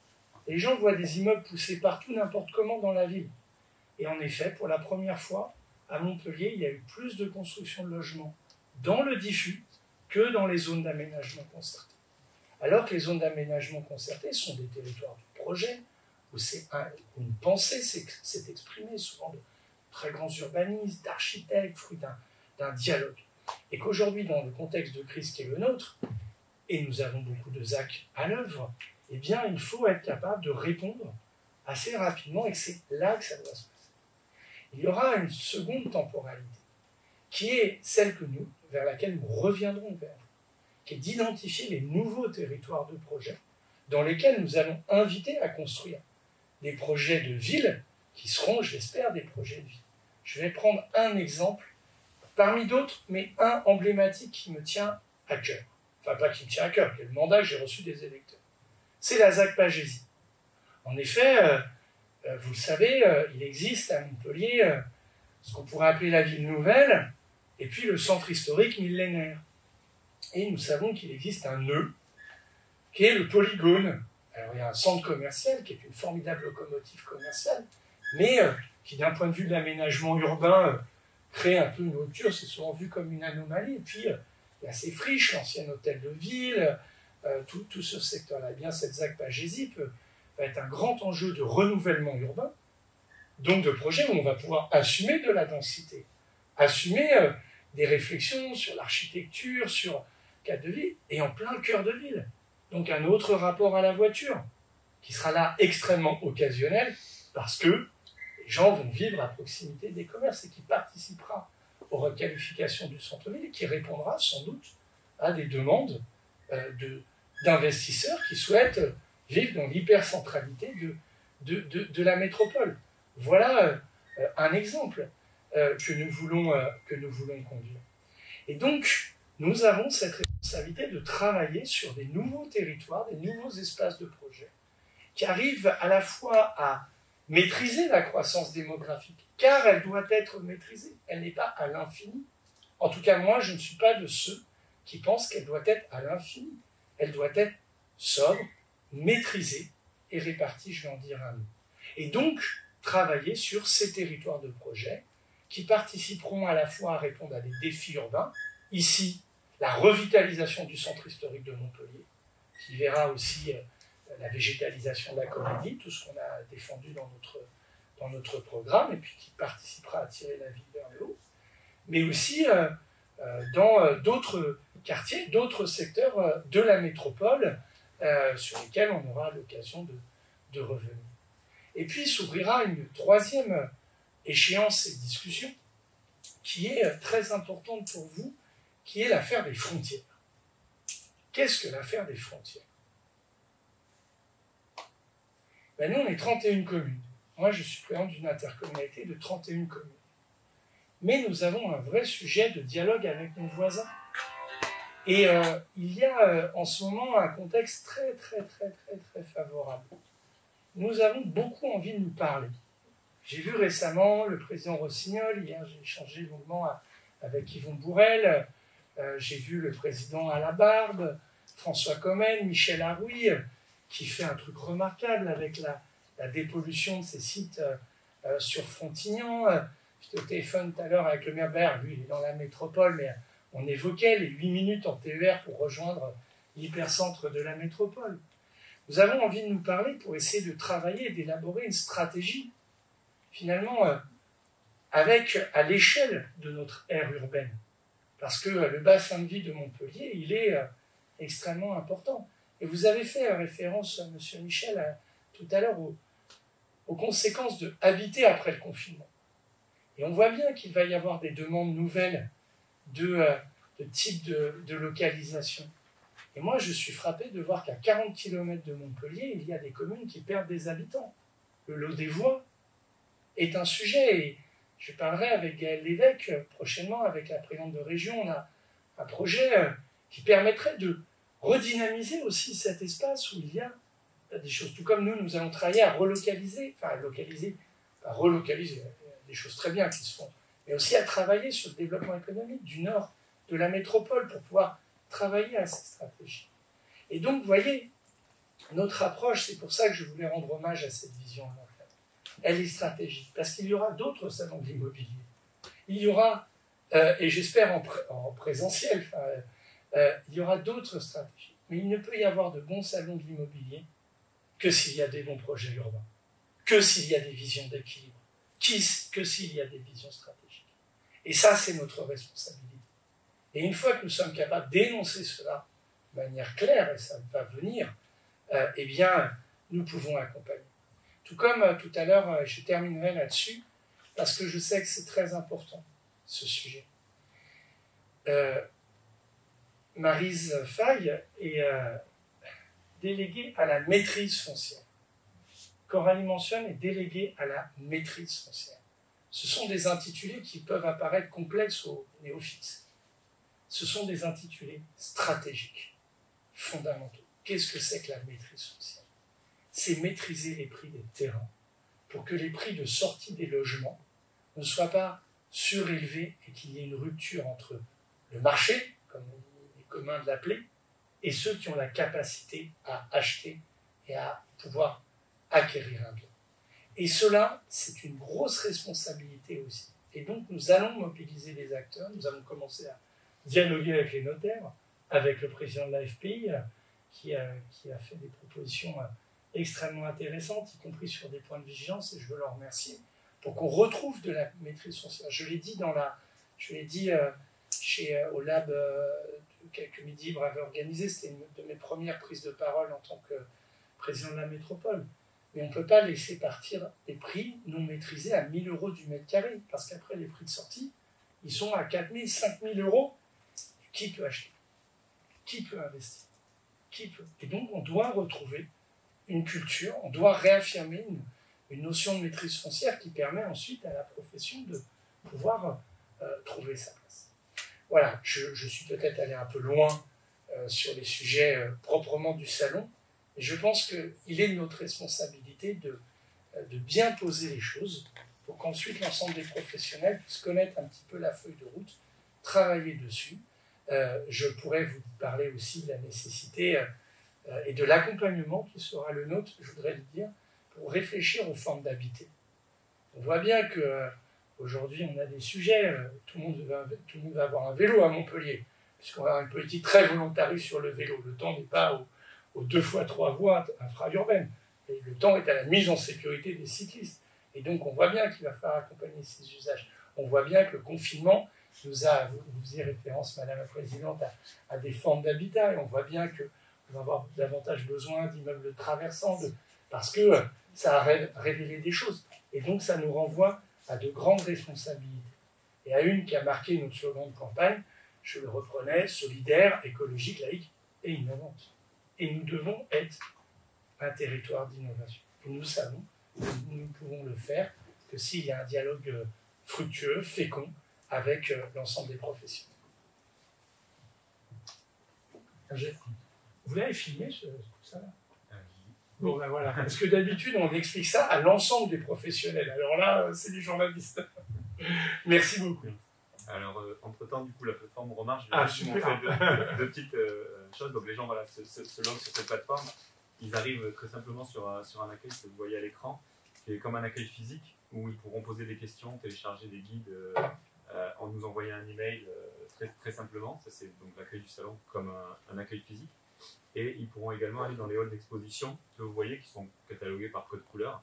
Les gens voient des immeubles poussés partout, n'importe comment dans la ville. Et en effet, pour la première fois, à Montpellier, il y a eu plus de construction de logements dans le diffus que dans les zones d'aménagement concerté. Alors que les zones d'aménagement concerté sont des territoires de projet, où une pensée s'est exprimée, souvent de très grands urbanistes, d'architectes, fruit d'un dialogue. Et qu'aujourd'hui, dans le contexte de crise qui est le nôtre, et nous avons beaucoup de ZAC à l'œuvre, eh bien, il faut être capable de répondre assez rapidement, et c'est là que ça doit se passer. Il y aura une seconde temporalité, qui est celle vers laquelle nous reviendrons qui est d'identifier les nouveaux territoires de projet dans lesquels nous allons inviter à construire des projets de ville qui seront, je l'espère, des projets de ville. Je vais prendre un exemple Parmi d'autres, mais un emblématique qui me tient à cœur. Enfin, pas qui me tient à cœur, qui est le mandat que j'ai reçu des électeurs. C'est la ZAC Pagésie. En effet, vous le savez, il existe à Montpellier ce qu'on pourrait appeler la ville nouvelle, et puis le centre historique millénaire. Et nous savons qu'il existe un nœud, qui est le polygone. Alors il y a un centre commercial, qui est une formidable locomotive commerciale, mais qui d'un point de vue de l'aménagement urbain, crée un peu une rupture, c'est souvent vu comme une anomalie. Et puis il y a ces friches, l'ancien hôtel de ville, tout ce secteur-là. Eh bien, cette ZAC Pagésie va être un grand enjeu de renouvellement urbain, donc de projet où on va pouvoir assumer de la densité, assumer des réflexions sur l'architecture, sur le cadre de vie, et en plein cœur de ville. Donc un autre rapport à la voiture, qui sera là extrêmement occasionnel, parce que les gens vont vivre à proximité des commerces et qui participera aux requalifications du centre-ville et qui répondra sans doute à des demandes d'investisseurs qui souhaitent vivre dans l'hypercentralité de la métropole. Voilà un exemple que nous voulons conduire. Et donc, nous avons cette responsabilité de travailler sur des nouveaux territoires, des nouveaux espaces de projet, qui arrivent à la fois à maîtriser la croissance démographique, car elle doit être maîtrisée, elle n'est pas à l'infini. En tout cas, moi, je ne suis pas de ceux qui pensent qu'elle doit être à l'infini. Elle doit être sobre, maîtrisée et répartie, je vais en dire un mot. Et donc, travailler sur ces territoires de projet qui participeront à la fois à répondre à des défis urbains, ici, la revitalisation du centre historique de Montpellier, qui verra aussi la végétalisation de la comédie, tout ce qu'on a défendu dans notre programme, et puis qui participera à tirer la ville vers le haut, mais aussi dans d'autres quartiers, d'autres secteurs de la métropole, sur lesquels on aura l'occasion de revenir. Et puis s'ouvrira une troisième échéance et discussion, qui est très importante pour vous, qui est l'affaire des frontières. Qu'est-ce que l'affaire des frontières? Ben nous, on est 31 communes. Moi, je suis président d'une intercommunalité de 31 communes. Mais nous avons un vrai sujet de dialogue avec nos voisins. Et il y a en ce moment un contexte très favorable. Nous avons beaucoup envie de nous parler. J'ai vu récemment le président Rossignol, hier j'ai échangé longuement avec Yvon Bourrel, j'ai vu le président Alabarbe, François Comène, Michel Arouy, qui fait un truc remarquable avec la dépollution de ces sites sur Frontignan. J'étais au téléphone tout à l'heure avec le maire Bert, lui il est dans la métropole, mais on évoquait les 8 minutes en TER pour rejoindre l'hypercentre de la métropole. Nous avons envie de nous parler pour essayer de travailler et d'élaborer une stratégie, finalement, avec à l'échelle de notre aire urbaine. Parce que le bassin de vie de Montpellier, il est extrêmement important. Et vous avez fait référence, M. Michel, tout à l'heure, aux conséquences de habiter après le confinement. Et on voit bien qu'il va y avoir des demandes nouvelles de type de localisation. Et moi, je suis frappé de voir qu'à 40 km de Montpellier, il y a des communes qui perdent des habitants. Le lot des voies est un sujet, et je parlerai avec Gaëlle Lévesque prochainement, avec la présidente de région. On a un projet qui permettrait de redynamiser aussi cet espace où il y a des choses. Tout comme nous allons travailler à relocaliser, relocaliser, des choses très bien qui se font, mais aussi à travailler sur le développement économique du nord de la métropole pour pouvoir travailler à cette stratégie. Et donc, vous voyez, notre approche, c'est pour ça que je voulais rendre hommage à cette vision-là. Elle est stratégique, parce qu'il y aura d'autres salons de l'immobilier. Il y aura, et j'espère en présentiel, il y aura d'autres stratégies. Mais il ne peut y avoir de bons salons de l'immobilier que s'il y a des bons projets urbains, que s'il y a des visions d'équilibre, que s'il y a des visions stratégiques. Et ça, c'est notre responsabilité. Et une fois que nous sommes capables d'énoncer cela de manière claire, et ça va venir, eh bien, nous pouvons accompagner. Tout comme tout à l'heure, je terminerai là-dessus, parce que je sais que c'est très important, ce sujet. Maryse Faye est déléguée à la maîtrise foncière. Coralie mentionne est déléguée à la maîtrise foncière. Ce sont des intitulés qui peuvent apparaître complexes aux néophytes. Ce sont des intitulés stratégiques, fondamentaux. Qu'est-ce que c'est que la maîtrise foncière? C'est maîtriser les prix des terrains pour que les prix de sortie des logements ne soient pas surélevés et qu'il y ait une rupture entre le marché, comme il est commun de l'appeler, et ceux qui ont la capacité à acheter et à pouvoir acquérir un bien. Et cela, c'est une grosse responsabilité aussi. Et donc, nous allons mobiliser les acteurs, nous allons commencer à dialoguer avec les notaires, avec le président de la FPI, qui a fait des propositions extrêmement intéressantes, y compris sur des points de vigilance, et je veux leur remercier, pour qu'on retrouve de la maîtrise foncière. Je l'ai dit au lab que Midi Libre avait organisé, c'était une de mes premières prises de parole en tant que président de la métropole. Mais on ne peut pas laisser partir des prix non maîtrisés à 1 000 € du mètre carré, parce qu'après les prix de sortie, ils sont à 4 000, 5 000 €. Qui peut acheter? Qui peut investir? Qui peut? Et donc on doit retrouver une culture, on doit réaffirmer une notion de maîtrise foncière qui permet ensuite à la profession de pouvoir trouver sa place. Voilà, je suis peut-être allé un peu loin sur les sujets proprement du salon, mais je pense qu'il est de notre responsabilité de bien poser les choses pour qu'ensuite l'ensemble des professionnels puissent connaître un petit peu la feuille de route, travailler dessus. Je pourrais vous parler aussi de la nécessité et de l'accompagnement qui sera le nôtre, je voudrais le dire, pour réfléchir aux formes d'habiter. On voit bien qu'aujourd'hui, on a des sujets, tout le monde va avoir un vélo à Montpellier, puisqu'on va avoir une politique très volontariste sur le vélo. Le temps n'est pas aux 2 fois 3 voies infra-urbaines. Et le temps est à la mise en sécurité des cyclistes. Et donc, on voit bien qu'il va falloir accompagner ces usages. On voit bien que le confinement vous faisiez référence, Madame la Présidente, à des formes d'habitat. Et on voit bien qu'on va avoir davantage besoin d'immeubles traversants, parce que ça a révélé des choses. Et donc, ça nous renvoie à de grandes responsabilités. Et à une qui a marqué notre slogan de campagne, je le reprenais, solidaire, écologique, laïque et innovante. Et nous devons être un territoire d'innovation. Et nous savons que nous ne pouvons le faire que s'il y a un dialogue fructueux, fécond, avec l'ensemble des professions. Vous l'avez filmé, tout ça là? Bon, ben voilà. Parce que d'habitude, on explique ça à l'ensemble des professionnels. Alors là, c'est du journaliste. Merci beaucoup. Alors, entre-temps, du coup, la plateforme remarche. Je vais montrer deux petites choses. Donc, les gens se lancent sur cette plateforme. Ils arrivent très simplement sur un accueil que vous voyez à l'écran, qui est comme un accueil physique, où ils pourront poser des questions, télécharger des guides, en nous envoyant un email très, très simplement. Ça, c'est donc l'accueil du salon comme un accueil physique. Et ils pourront également aller dans les halls d'exposition que vous voyez, qui sont catalogués par code couleur.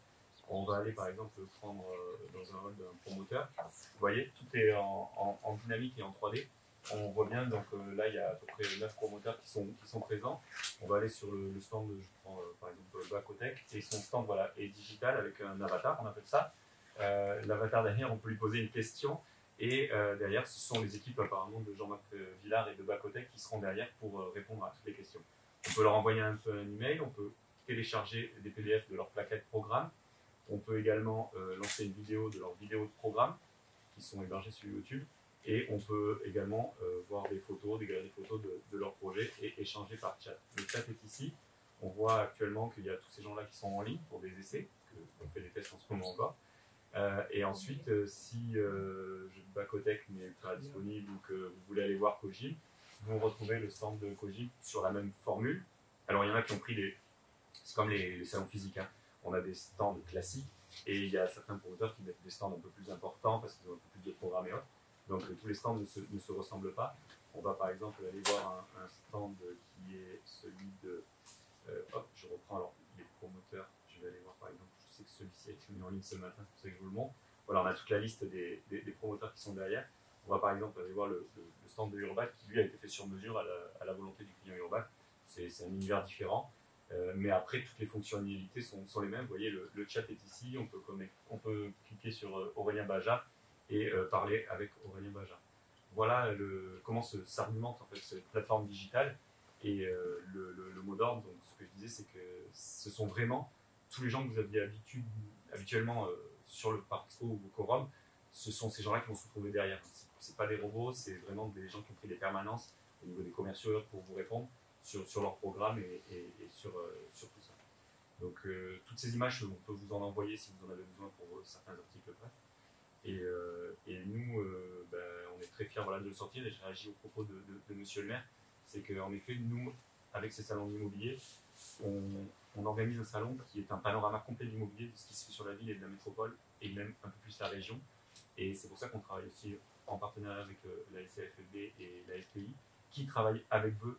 On va aller par exemple prendre dans un hall d'un promoteur. Vous voyez, tout est en dynamique et en 3D. On voit bien, donc là il y a à peu près 9 promoteurs qui sont présents. On va aller sur le stand, je prends par exemple Bacotech, et son stand voilà, est digital avec un avatar, on appelle ça. L'avatar derrière, on peut lui poser une question. Et derrière, ce sont les équipes apparemment de Jean-Marc Villard et de Bacotech qui seront derrière pour répondre à toutes les questions. On peut leur envoyer un email, on peut télécharger des PDF de leur plaquette programme. On peut également lancer une vidéo de leur vidéo de programme qui sont hébergées sur YouTube. Et on peut également voir des photos, des galeries photos de leur projet et échanger par chat. Le chat est ici. On voit actuellement qu'il y a tous ces gens-là qui sont en ligne pour des essais, on fait des tests en ce moment encore. Et ensuite, si Bacotech n'est pas disponible ou que vous voulez aller voir Cogim, vous retrouvez le stand de Cogim sur la même formule. Alors il y en a qui ont pris c'est comme les salons physiques, hein. On a des stands classiques et il y a certains promoteurs qui mettent des stands un peu plus importants parce qu'ils ont un peu plus de programmes et autres. Donc tous les stands ne se ressemblent pas. On va par exemple aller voir un stand qui est celui de... je reprends alors les promoteurs. Je vais aller voir par exemple, je sais que celui-ci a été mis en ligne ce matin, c'est pour ça que je vous le montre. Voilà, on a toute la liste des promoteurs qui sont derrière. On va par exemple aller voir le stand de Urbat qui lui a été fait sur mesure à la volonté du client Urbat. C'est un univers différent. Mais après, toutes les fonctionnalités sont les mêmes. Vous voyez, le chat est ici. On peut cliquer sur Aurélien Baja et parler avec Aurélien Baja. Voilà comment s'argumente en fait cette plateforme digitale. Et le mot d'ordre, donc ce que je disais, c'est que ce sont vraiment tous les gens que vous aviez habituellement sur le Parc Expo ou au Quorum ce sont ces gens-là qui vont se retrouver derrière. C'est pas des robots, c'est vraiment des gens qui ont pris des permanences au niveau des commerciaux pour vous répondre sur leur programme et sur tout ça. Donc toutes ces images, on peut vous en envoyer si vous en avez besoin pour certains articles presse. Et nous, on est très fiers voilà, de le sortir, et je réagis au propos de monsieur le maire. C'est qu'en effet, nous, avec ces salons d'immobilier, on organise un salon qui est un panorama complet de l'immobilier, de ce qui se fait sur la ville et de la métropole, et même un peu plus la région. Et c'est pour ça qu'on travaille aussi en partenariat avec la SCFB et la FPI, qui travaillent avec vous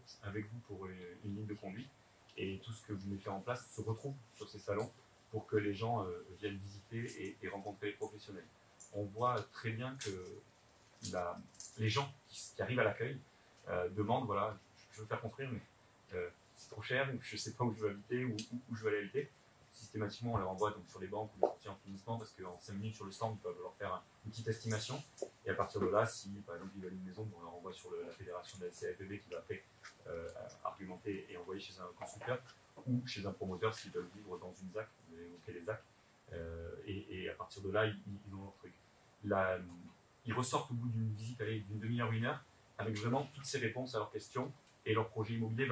pour une ligne de conduite. Et tout ce que vous mettez en place se retrouve sur ces salons pour que les gens viennent visiter et rencontrer les professionnels. On voit très bien que les gens qui arrivent à l'accueil demandent, voilà, je veux faire construire, mais c'est trop cher, ou je ne sais pas où je veux habiter, ou où je veux aller habiter. Systématiquement, on les renvoie donc sur les banques ou les courtiers en financement, parce qu'en 5 minutes sur le stand, ils peuvent leur faire une petite estimation. Et à partir de là, si par exemple ils veulent une maison, on leur envoie sur la fédération de la SCFB qui va après argumenter et envoyer chez un constructeur ou chez un promoteur s'ils veulent vivre dans une ZAC, vous avez évoqué les ZAC. Et à partir de là, ils ont leur truc. Ils ressortent au bout d'une visite d'une demi-heure, 1 heure, avec vraiment toutes ces réponses à leurs questions, et leur projet immobilier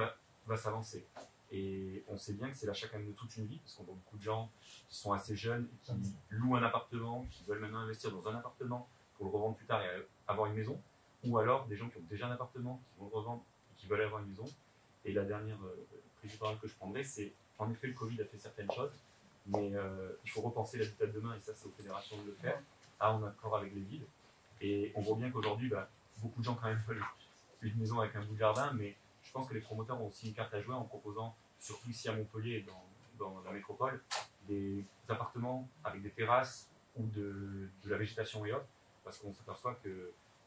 va s'avancer. Et on sait bien que c'est l'achat quand même de toute une vie, parce qu'on voit beaucoup de gens qui sont assez jeunes, et qui louent un appartement, qui veulent maintenant investir dans un appartement pour le revendre plus tard et avoir une maison, ou alors des gens qui ont déjà un appartement, qui vont le revendre et qui veulent avoir une maison. Et la dernière prise de parole que je prendrai, c'est en effet le Covid a fait certaines choses, mais il faut repenser l'habitat de demain, et ça c'est aux fédérations de le faire, en accord avec les villes. Et on voit bien qu'aujourd'hui, beaucoup de gens quand même veulent une maison avec un bout de jardin, mais je pense que les promoteurs ont aussi une carte à jouer en proposant, surtout ici à Montpellier et dans la métropole, des appartements avec des terrasses ou de la végétation et autres, parce qu'on s'aperçoit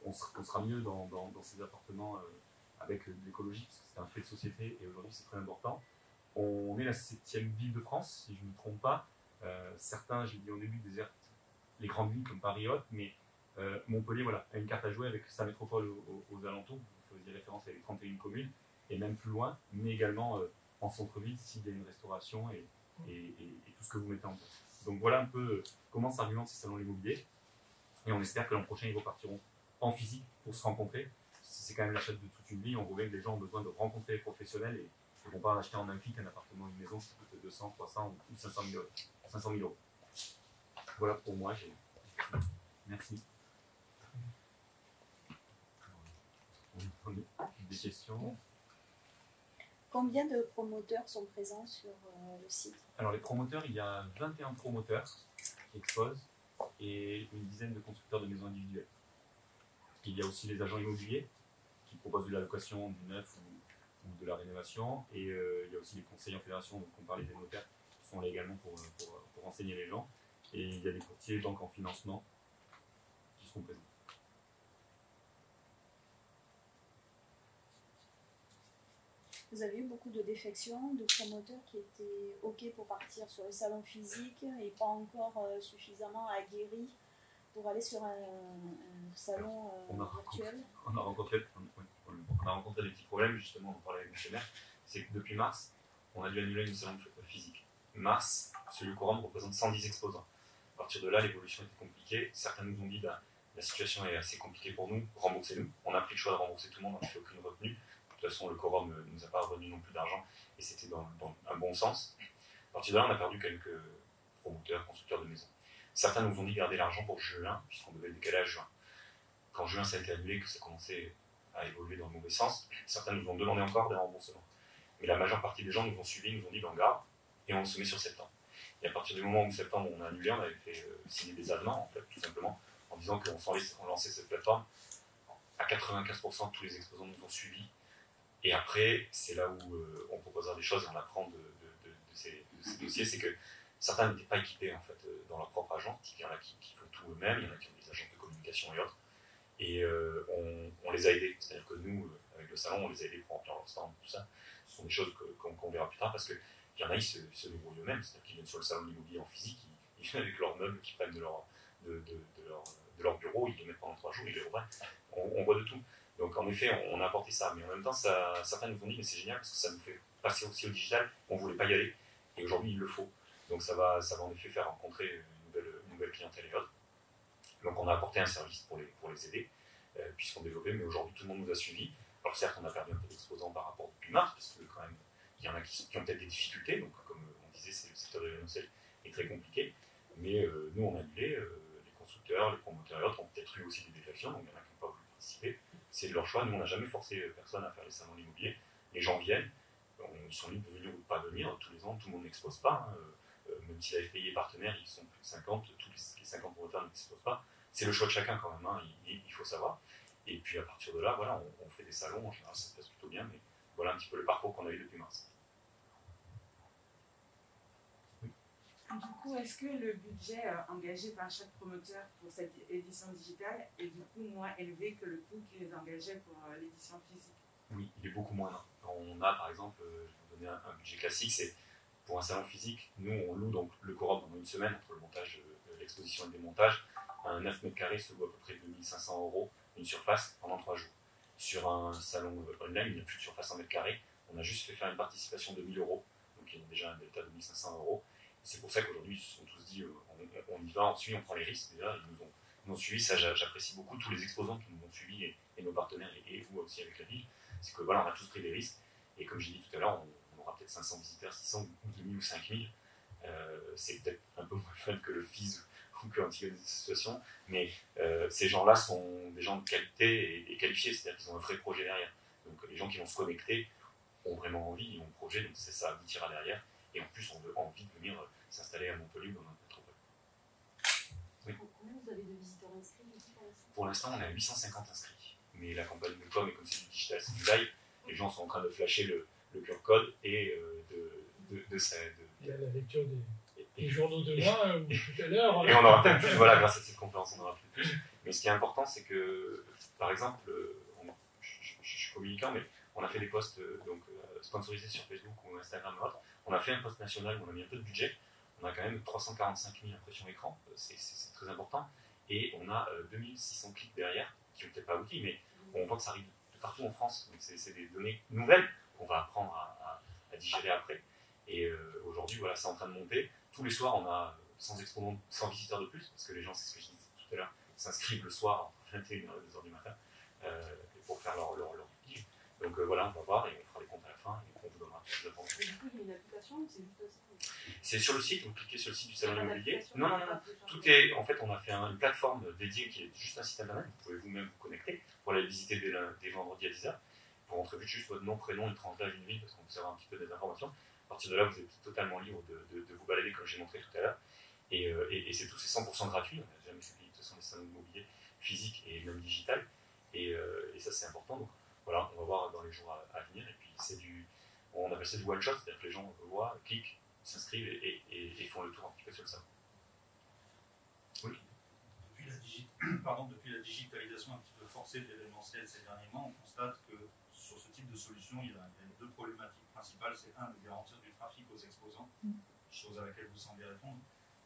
qu'on sera mieux dans ces appartements avec de l'écologie, parce que c'est un fait de société et aujourd'hui c'est très important. On est la 7e ville de France, si je ne me trompe pas. Certains, j'ai dit au début, désertent les grandes villes comme Paris et autres, mais Montpellier a une carte à jouer avec sa métropole aux alentours. Vous faisiez référence à les 31 communes, et même plus loin, mais également en centre-ville s'il y a une restauration et tout ce que vous mettez en place. Donc voilà un peu comment s'argumente ces salons de l'immobilier, et on espère que l'an prochain ils repartiront en physique pour se rencontrer. C'est quand même l'achat de toute une vie, on voit que les gens ont besoin de rencontrer les professionnels et ne vont pas en acheter en un clic un appartement ou une maison qui coûte 200, 300 ou 500 000 euros. Voilà pour moi, merci. Des questions? Combien de promoteurs sont présents sur le site? Alors les promoteurs, il y a 21 promoteurs qui exposent et une dizaine de constructeurs de maisons individuelles. Il y a aussi les agents immobiliers qui proposent de la location, du neuf ou de la rénovation, et il y a aussi les conseillers en fédération, donc on parlait des notaires, qui sont là également pour renseigner les gens, et il y a des courtiers banques en financement qui seront présents. Vous avez eu beaucoup de défections, de promoteurs qui étaient OK pour partir sur les salons physiques et pas encore suffisamment aguerris pour aller sur un salon virtuel? On a rencontré des petits problèmes, justement, on parlait avec M. le maire, c'est que depuis mars, on a dû annuler une salon physique. Mars, celui Quorum représente 110 exposants. À partir de là, l'évolution était compliquée. Certains nous ont dit la situation est assez compliquée pour nous, remboursez-nous. On a pris le choix de rembourser tout le monde, on n'a fait aucune retenue. De toute façon, le Quorum ne nous a pas revenu non plus d'argent et c'était dans un bon sens. À partir de là, on a perdu quelques promoteurs, constructeurs de maisons. Certains nous ont dit garder l'argent pour juin, puisqu'on devait le décaler à juin. Quand juin ça a été annulé, que ça commençait à évoluer dans le mauvais sens, certains nous ont demandé encore des remboursements. Mais la majeure partie des gens nous ont suivis, nous ont dit on garde et on se met sur septembre. Et à partir du moment où septembre on a annulé, on avait fait signer des avenants, en fait, tout simplement, en disant qu'on lançait cette plateforme. À 95%, tous les exposants nous ont suivis. Et après, c'est là où on proposera des choses et on apprend de ces dossiers, c'est que certains n'étaient pas équipés en fait, dans leur propre agence, il y en a qui font tout eux-mêmes, il y en a qui ont des agences de communication et autres, et on les a aidés, c'est-à-dire que nous, avec le salon, on les a aidés pour remplir leur stand, tout ça. Ce sont des choses qu'on verra plus tard, parce qu'il y en a, ils se débrouillent eux-mêmes, c'est-à-dire qu'ils viennent sur le salon de l'immobilier en physique, ils viennent avec leurs meubles qu'ils prennent de leur bureau, ils les mettent pendant 3 jours, ils les reprennent, on voit de tout. Donc en effet, on a apporté ça, mais en même temps, certains nous ont dit mais c'est génial parce que ça nous fait passer aussi au digital, on ne voulait pas y aller, et aujourd'hui il le faut. Donc ça va en effet faire rencontrer une nouvelle clientèle et autres. Donc on a apporté un service pour les aider, puisqu'on développait, mais aujourd'hui tout le monde nous a suivis. Alors certes, on a perdu un peu d'exposants par rapport depuis mars, parce que quand même, il y en a qui ont peut-être des difficultés, donc comme on disait, le secteur de l'événementiel est très compliqué, mais nous on a annulé, les constructeurs, les promoteurs et autres ont peut-être eu aussi des défections, donc il y en a qui n'ont pas voulu participer, c'est de leur choix, nous on n'a jamais forcé personne à faire les salons immobiliers, les gens viennent, ils sont libres de venir ou de pas venir, tous les ans tout le monde n'expose pas, même si la FPI est partenaire, ils sont plus de 50, tous les 50 promoteurs n'exposent pas, c'est le choix de chacun quand même, hein, il faut savoir. Et puis à partir de là, voilà, on fait des salons, en général ça se passe plutôt bien, mais voilà un petit peu le parcours qu'on a eu depuis mars. Du coup, est-ce que le budget engagé par chaque promoteur pour cette édition digitale est du coup moins élevé que le coût qu'ils engageaient pour l'édition physique? Oui, il est beaucoup moins. On a par exemple, je vais vous donner un budget classique, c'est pour un salon physique, nous on loue donc le Corob pendant une semaine entre le montage, l'exposition et le démontage. Un 9 mètres carrés se loue à peu près 2500 € une surface pendant 3 jours. Sur un salon online, il n'y a plus de surface en mètre carré. On a juste fait faire une participation de 1000 €, donc il y a déjà un delta de 1500 €. C'est pour ça qu'aujourd'hui, ils se sont tous dit on y va, on suit, on prend les risques. Déjà, ils nous ont suivis, ça j'apprécie beaucoup, tous les exposants qui nous ont suivis et nos partenaires et vous aussi avec la ville. C'est que voilà, on a tous pris des risques. Et comme j'ai dit tout à l'heure, on aura peut-être 500 visiteurs, 600 ou 10 000 ou 5 000. C'est peut-être un peu moins fun que le FIS ou que l'Antigone des associations, mais ces gens-là sont des gens de qualité et qualifiés, c'est-à-dire qu'ils ont un vrai projet derrière. Donc les gens qui vont se connecter ont vraiment envie, ils ont un projet, donc c'est ça aboutira derrière. Et en plus, on a envie de venir s'installer à Montpellier ou dans notre métropole. Oui. Combien vous avez de visiteurs inscrits pour l'instant? Pour l'instant, on a 850 inscrits. Mais la campagne de com, et comme c'est du digital, c'est du live, les gens sont en train de flasher le QR code et Il y a la lecture des journaux de moi ou tout à l'heure. Et on aura peut-être plus, voilà, grâce à cette conférence, on aura plus. Mais ce qui est important, c'est que, par exemple, je suis communicant, mais on a fait des posts sponsorisés sur Facebook ou Instagram ou autre. On a fait un post national où on a mis un peu de budget. On a quand même 345 000 impressions écran, c'est très important. Et on a 2600 clics derrière, qui n'ont peut-être pas abouti, mais on voit que ça arrive de partout en France. Donc c'est des données nouvelles qu'on va apprendre à digérer après. Et aujourd'hui, voilà, c'est en train de monter. Tous les soirs, on a 100 exposants, 100 visiteurs de plus, parce que les gens, c'est ce que je disais tout à l'heure, s'inscrivent le soir entre 21h et 2h du matin pour faire leur pige. Donc voilà, on va voir et on fera les comptes à la fin et on vous donnera toutes les informations. Du coup, il y a une application ou c'est juste un site? C'est sur le site, vous cliquez sur le site du salon immobilier. Non. Tout est, en fait, on a fait une plateforme dédiée qui est juste un site internet. Vous pouvez vous-même vous connecter pour aller visiter dès vendredi à 10h. Pour entrer juste votre nom, prénom, une tranche d'âge, une ville, parce qu'on vous aura un petit peu des informations. À partir de là, vous êtes totalement libre de vous balader comme j'ai montré tout à l'heure. Et c'est tout, c'est 100% gratuit. On n'a jamais fait payer de toute façon les salons immobiliers physiques et même digital. Et ça, c'est important. Donc voilà, on va voir dans les jours à venir. Et puis, on appelle ça du one shot, c'est-à-dire que les gens voient, cliquent, s'inscrivent et font le tour un petit peu sur le salon. Oui. Depuis la digitalisation un petit peu forcée de l'événementiel ces derniers mois, on constate que sur ce type de solution, il y a deux problématiques principales. C'est un, de garantir du trafic aux exposants, chose à laquelle vous semblez répondre.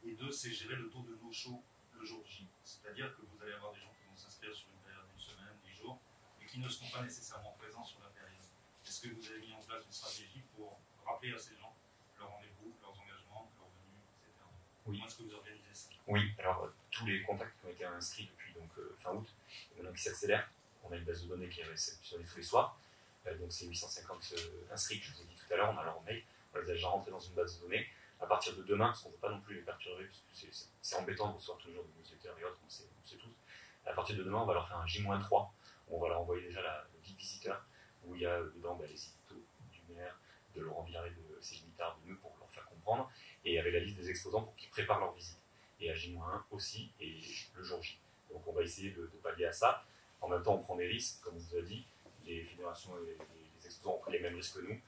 Et deux, c'est gérer le taux de no-show le jour J. C'est-à-dire que vous allez avoir des gens qui vont s'inscrire sur une période d'une semaine, 10 jours, et qui ne seront pas nécessairement présents sur la période. Est-ce que vous avez mis en place une stratégie pour rappeler à ces gens leurs rendez-vous, leurs engagements, leurs venues, etc. Oui. Comment est-ce que vous organisez ça? Oui, alors tous les contacts qui ont été inscrits depuis fin août, maintenant qui s'accélèrent, on a une base de données qui est réceptionnée tous les soirs. Donc c'est 850 inscrits que je vous ai dit tout à l'heure, on a leur mail, on les a déjà rentrés dans une base de données. À partir de demain, parce qu'on ne veut pas non plus les perturber, parce que c'est embêtant de recevoir toujours des newsletters et autres, on sait tous. À partir de demain, on va leur faire un J-3, où on va leur envoyer déjà le guide visiteur, où il y a dedans les citos du maire, de Laurent Villaret, de Céline Guittard, de nous, pour leur faire comprendre, et avec la liste des exposants pour qu'ils préparent leur visite. Et à J-1 aussi, et le jour J. Donc on va essayer de pallier à ça. En même temps, on prend des risques, comme on vous a dit, les fédérations et les exposants ont pris les mêmes risques que nous.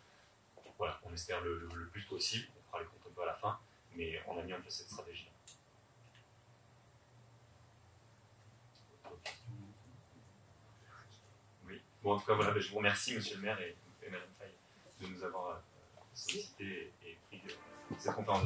Voilà, on espère le plus possible, on fera les comptes un peu à la fin, mais on a mis en place cette stratégie-là. Oui, bon en tout cas voilà, je vous remercie Monsieur le maire et Madame Faye de nous avoir sollicité et pris cette conférence.